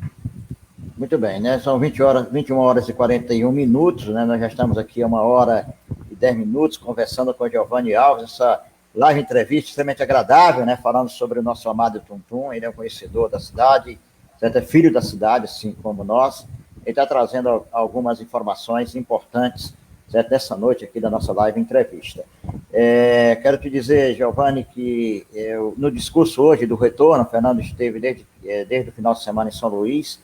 Muito bem, né? São 21 horas e 41 minutos, né? Nós já estamos aqui a 1 hora e 10 minutos conversando com o Giovanni Alves, essa live entrevista extremamente agradável, né? Falando sobre o nosso amado Tuntum. Ele é um conhecedor da cidade, certo? É filho da cidade, assim como nós. Ele está trazendo algumas informações importantes, certo? Nessa noite aqui da nossa live entrevista. Quero te dizer, Giovanni, que no discurso hoje do retorno, o Fernando esteve desde o final de semana em São Luís,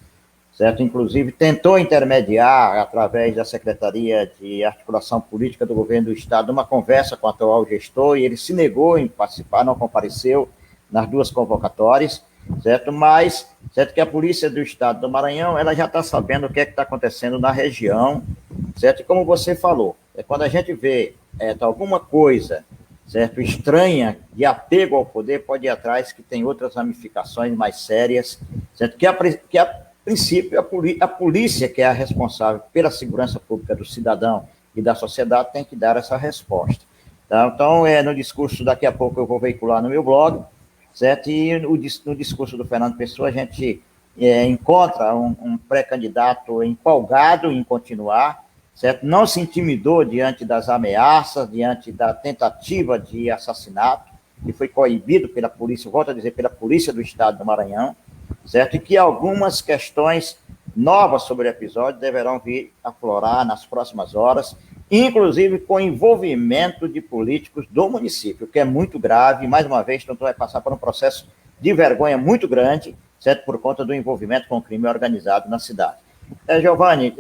certo? Inclusive tentou intermediar, através da Secretaria de Articulação Política do Governo do Estado, uma conversa com o atual gestor, e ele se negou em participar, não compareceu nas duas convocatórias, certo? Mas, certo que a Polícia do Estado do Maranhão, ela já está sabendo o que é que está acontecendo na região, certo? E como você falou, quando a gente vê alguma coisa, certo, estranha, de apego ao poder, pode ir atrás, que tem outras ramificações mais sérias, certo? Que a princípio, a polícia, que é a responsável pela segurança pública do cidadão e da sociedade, tem que dar essa resposta. Tá? Então, no discurso, daqui a pouco eu vou veicular no meu blog, certo? E no discurso do Fernando Pessoa, a gente encontra um pré-candidato empolgado em continuar, certo? Não se intimidou diante das ameaças, diante da tentativa de assassinato, que foi coibido pela polícia, volto a dizer, pela Polícia do Estado do Maranhão, certo? E que algumas questões novas sobre o episódio deverão vir a aflorar nas próximas horas, inclusive com envolvimento de políticos do município, que é muito grave. Mais uma vez, Tuntum vai passar por um processo de vergonha muito grande, certo? Por conta do envolvimento com o crime organizado na cidade. Giovanni,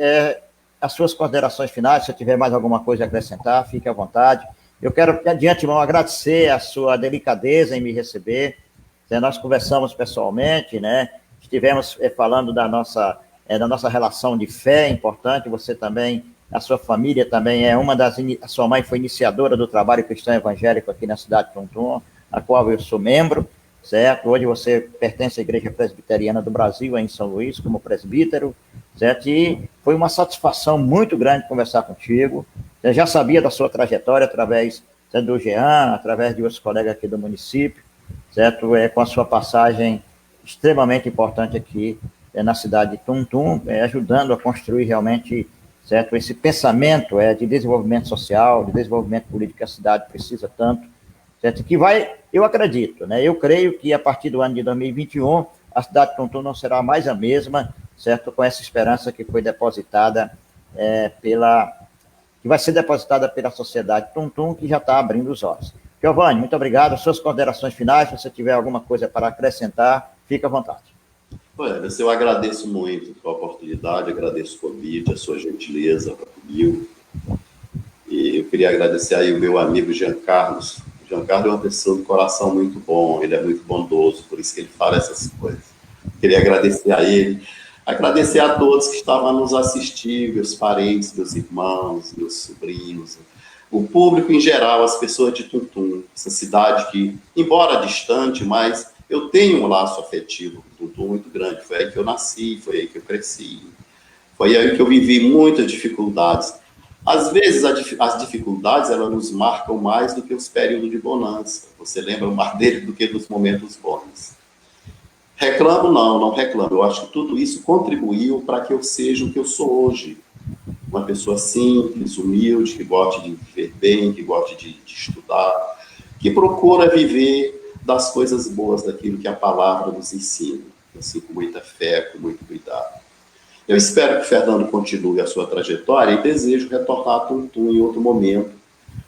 as suas considerações finais, se eu tiver mais alguma coisa a acrescentar, fique à vontade. Eu quero, de antemão, agradecer a sua delicadeza em me receber. Nós conversamos pessoalmente, né? Estivemos falando da nossa relação de fé importante. Você também, a sua família também a sua mãe foi iniciadora do trabalho cristão evangélico aqui na cidade de Tuntum, a qual eu sou membro, certo? Hoje você pertence à Igreja Presbiteriana do Brasil, em São Luís, como presbítero, certo? E foi uma satisfação muito grande conversar contigo. Eu já sabia da sua trajetória através do Jean, através de outros colegas aqui do município, certo? Com a sua passagem extremamente importante aqui na cidade de Tuntum, ajudando a construir realmente, certo, esse pensamento de desenvolvimento social, de desenvolvimento político que a cidade precisa tanto, certo? Que eu acredito, né? Eu creio que a partir do ano de 2021, a cidade de Tuntum não será mais a mesma, certo? Com essa esperança que foi depositada que vai ser depositada pela sociedade Tuntum, que já está abrindo os olhos. Giovanni, muito obrigado. Suas considerações finais, se você tiver alguma coisa para acrescentar, fique à vontade. Olha, eu agradeço muito a oportunidade, agradeço o convite, a sua gentileza comigo. E eu queria agradecer aí o meu amigo Jean Carlos. O Jean Carlos é uma pessoa de coração muito bom, ele é muito bondoso, por isso que ele fala essas coisas. Queria agradecer a ele, agradecer a todos que estavam a nos assistir, meus parentes, meus irmãos, meus sobrinhos, o público em geral, as pessoas de Tuntum, essa cidade que, embora distante, mas eu tenho um laço afetivo com Tuntum muito grande. Foi aí que eu nasci, foi aí que eu cresci, foi aí que eu vivi muitas dificuldades. Às vezes, as dificuldades, elas nos marcam mais do que os períodos de bonança. Você lembra mais dele do que dos momentos bons. Reclamo? Não reclamo. Eu acho que tudo isso contribuiu para que eu seja o que eu sou hoje. Uma pessoa simples, humilde, que goste de viver bem, que goste de estudar, que procura viver das coisas boas, daquilo que a palavra nos ensina, assim, com muita fé, com muito cuidado. Eu espero que o Fernando continue a sua trajetória e desejo retornar a Tuntum em outro momento,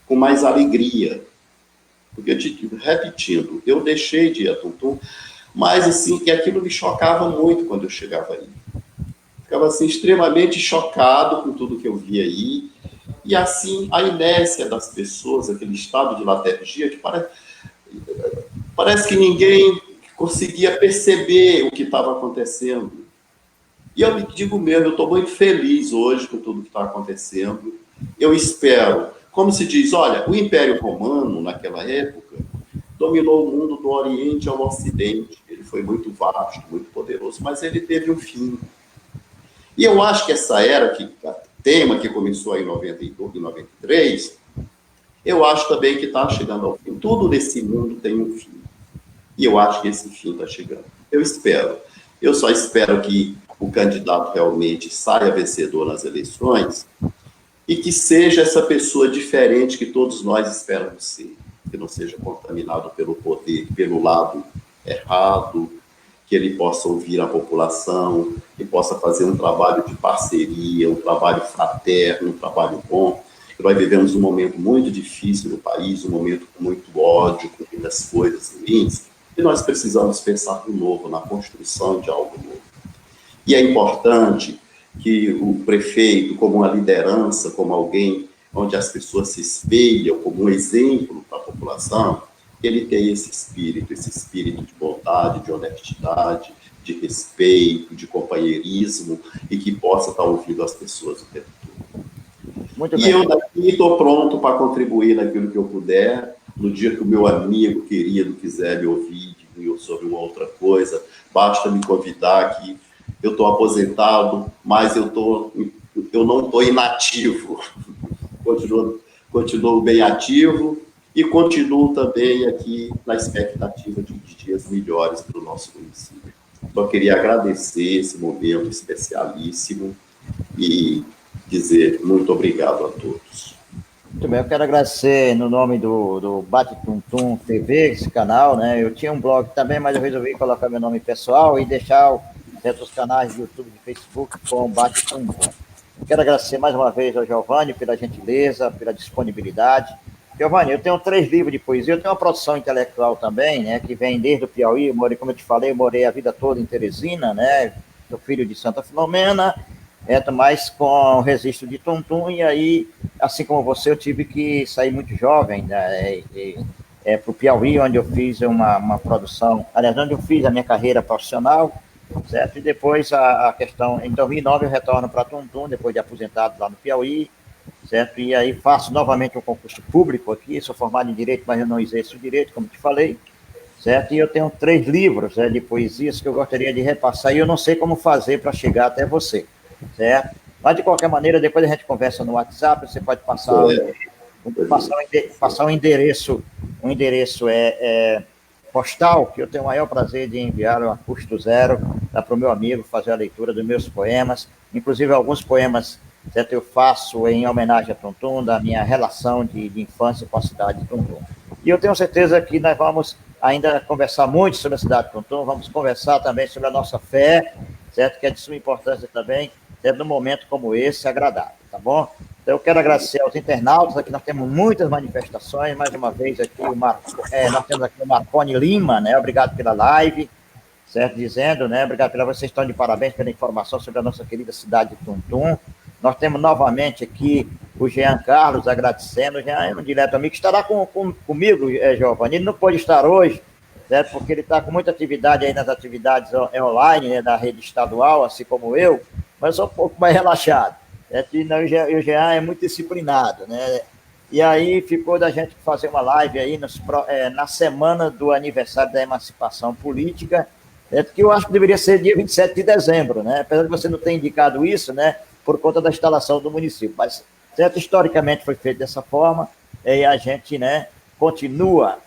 com mais alegria. Porque, repetindo, eu deixei de ir a Tuntum, mas, assim, que aquilo me chocava muito quando eu chegava aí. Ficava, assim, extremamente chocado com tudo que eu via aí. E, assim, a inércia das pessoas, aquele estado de letargia, que parece que ninguém conseguia perceber o que estava acontecendo. E eu me digo mesmo, eu estou muito feliz hoje com tudo que está acontecendo. Eu espero, como se diz, olha, o Império Romano, naquela época, dominou o mundo do Oriente ao Ocidente. Ele foi muito vasto, muito poderoso, mas ele teve um fim. E eu acho que essa era, tema que começou aí em 92 e 93, eu acho também que está chegando ao fim. Tudo nesse mundo tem um fim. E eu acho que esse fim está chegando. Eu espero. Eu só espero que o candidato realmente saia vencedor nas eleições e que seja essa pessoa diferente que todos nós esperamos ser. Que não seja contaminado pelo poder, pelo lado errado, que ele possa ouvir a população, que possa fazer um trabalho de parceria, um trabalho fraterno, um trabalho bom. Nós vivemos um momento muito difícil no país, um momento com muito ódio, com muitas coisas ruins, e nós precisamos pensar no novo, na construção de algo novo. E é importante que o prefeito, como uma liderança, como alguém onde as pessoas se espelham, como um exemplo para a população, ele tenha esse espírito de bondade, de honestidade, de respeito, de companheirismo, e que possa estar ouvindo as pessoas o tempo todo. Muito bem. E eu daqui estou pronto para contribuir naquilo que eu puder, no dia que o meu amigo querido quiser me ouvir sobre uma outra coisa, basta me convidar que eu estou aposentado, mas eu não estou inativo. Continuo bem ativo e continuo também aqui na expectativa de dias melhores para o nosso município. Só queria agradecer esse momento especialíssimo e dizer muito obrigado a todos. Muito bem, eu quero agradecer no nome do Bate Tuntum TV, esse canal, né? Eu tinha um blog também, mas eu resolvi colocar meu nome pessoal e deixar os canais de YouTube e Facebook com Bate Tuntum. Quero agradecer mais uma vez ao Giovanni pela gentileza, pela disponibilidade. Giovanni, eu tenho 3 livros de poesia, eu tenho uma produção intelectual também, né, que vem desde o Piauí, como eu te falei, eu morei a vida toda em Teresina, né, sou filho de Santa Filomena, mas com o registro de Tuntum, e aí, assim como você, eu tive que sair muito jovem, né, para o Piauí, onde eu fiz uma produção, aliás, onde eu fiz a minha carreira profissional, certo? E depois a questão, em 2009 eu retorno para Tuntum, depois de aposentado lá no Piauí, certo? E aí faço novamente um concurso público aqui, sou formado em Direito, mas eu não exerço o Direito, como te falei, certo? E eu tenho 3 livros, né, de poesias que eu gostaria de repassar, e eu não sei como fazer para chegar até você, certo? Mas, de qualquer maneira, depois a gente conversa no WhatsApp, você pode passar, passar um endereço postal, que eu tenho o maior prazer de enviar a custo zero para o meu amigo fazer a leitura dos meus poemas, inclusive alguns poemas, certo, eu faço em homenagem a Tuntum, da minha relação de infância com a cidade de Tuntum. E eu tenho certeza que nós vamos ainda conversar muito sobre a cidade de Tuntum, vamos conversar também sobre a nossa fé, certo, que é de suma importância também, certo, num momento como esse, agradável, tá bom? Então, eu quero agradecer aos internautas, aqui nós temos muitas manifestações, mais uma vez aqui, nós temos aqui o Marconi Lima, né, obrigado pela live, certo, dizendo, né, obrigado vocês estão de parabéns pela informação sobre a nossa querida cidade de Tuntum. Nós temos novamente aqui o Jean Carlos agradecendo, o Jean é um direto amigo, estará comigo, Giovanni, ele não pode estar hoje, certo, porque ele está com muita atividade aí nas atividades online, né, da rede estadual, assim como eu, mas eu sou um pouco mais relaxado. E o Jean é muito disciplinado, né? E aí ficou da gente fazer uma live aí na semana do aniversário da emancipação política, que eu acho que deveria ser dia 27 de dezembro, né? Apesar de você não ter indicado isso, né, por conta da instalação do município. Mas, certo, historicamente foi feito dessa forma, e a gente, né, continua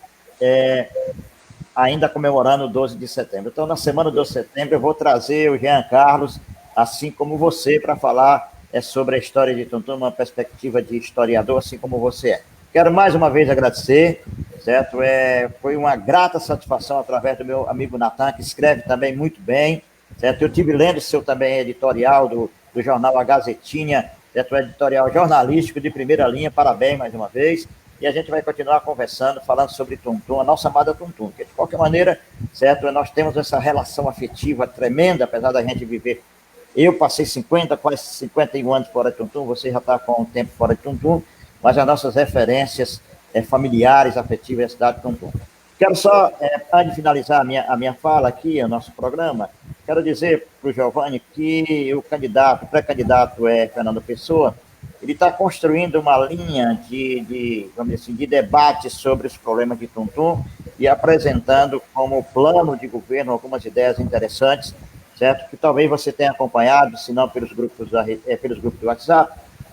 ainda comemorando o 12 de setembro. Então, na semana do 12 de setembro, eu vou trazer o Jean Carlos, assim como você, para falar sobre a história de Tuntum, uma perspectiva de historiador, assim como você é. Quero mais uma vez agradecer, certo? Foi uma grata satisfação através do meu amigo Natan, que escreve também muito bem, certo? Eu tive lendo seu também editorial do jornal A Gazetinha, certo? Editorial jornalístico de primeira linha, parabéns mais uma vez. E a gente vai continuar conversando, falando sobre Tuntum, a nossa amada Tuntum, que de qualquer maneira, certo? Nós temos essa relação afetiva tremenda, apesar da gente viver. Eu passei 50, quase 51 anos fora de Tuntum, você já está com um tempo fora de Tuntum, mas as nossas referências familiares, afetivas, é a cidade de Tuntum. Quero só, antes de finalizar a minha fala aqui, o nosso programa, quero dizer para o Giovanni que o pré-candidato Fernando Pessoa, ele está construindo uma linha vamos dizer assim, de debate sobre os problemas de Tuntum e apresentando como plano de governo algumas ideias interessantes, certo? Que talvez você tenha acompanhado, se não pelos grupos do WhatsApp,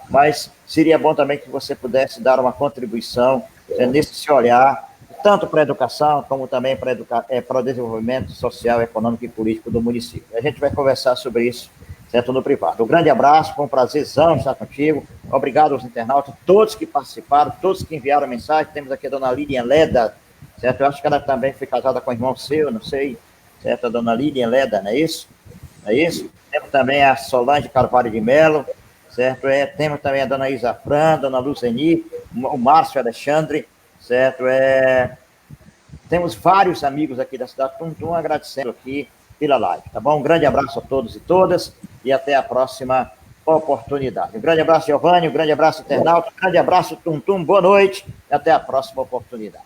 mas seria bom também que você pudesse dar uma contribuição nesse olhar, tanto para a educação, como também para o desenvolvimento social, econômico e político do município. A gente vai conversar sobre isso, certo, no privado. Um grande abraço, foi um prazerzão estar contigo. Obrigado aos internautas, todos que participaram, todos que enviaram mensagem. Temos aqui a dona Lilian Leda, certo? Eu acho que ela também foi casada com o irmão seu, não sei, certo? A dona Lilian Leda, não é isso? É isso? Temos também a Solange Carvalho de Mello, certo? Temos também a dona Isa Fran, a dona Luzeni, o Márcio Alexandre, certo? Temos vários amigos aqui da cidade de Tuntum agradecendo aqui pela live, tá bom? Um grande abraço a todos e todas e até a próxima oportunidade. Um grande abraço, Giovanni, um grande abraço, internauta, um grande abraço, Tuntum, boa noite e até a próxima oportunidade.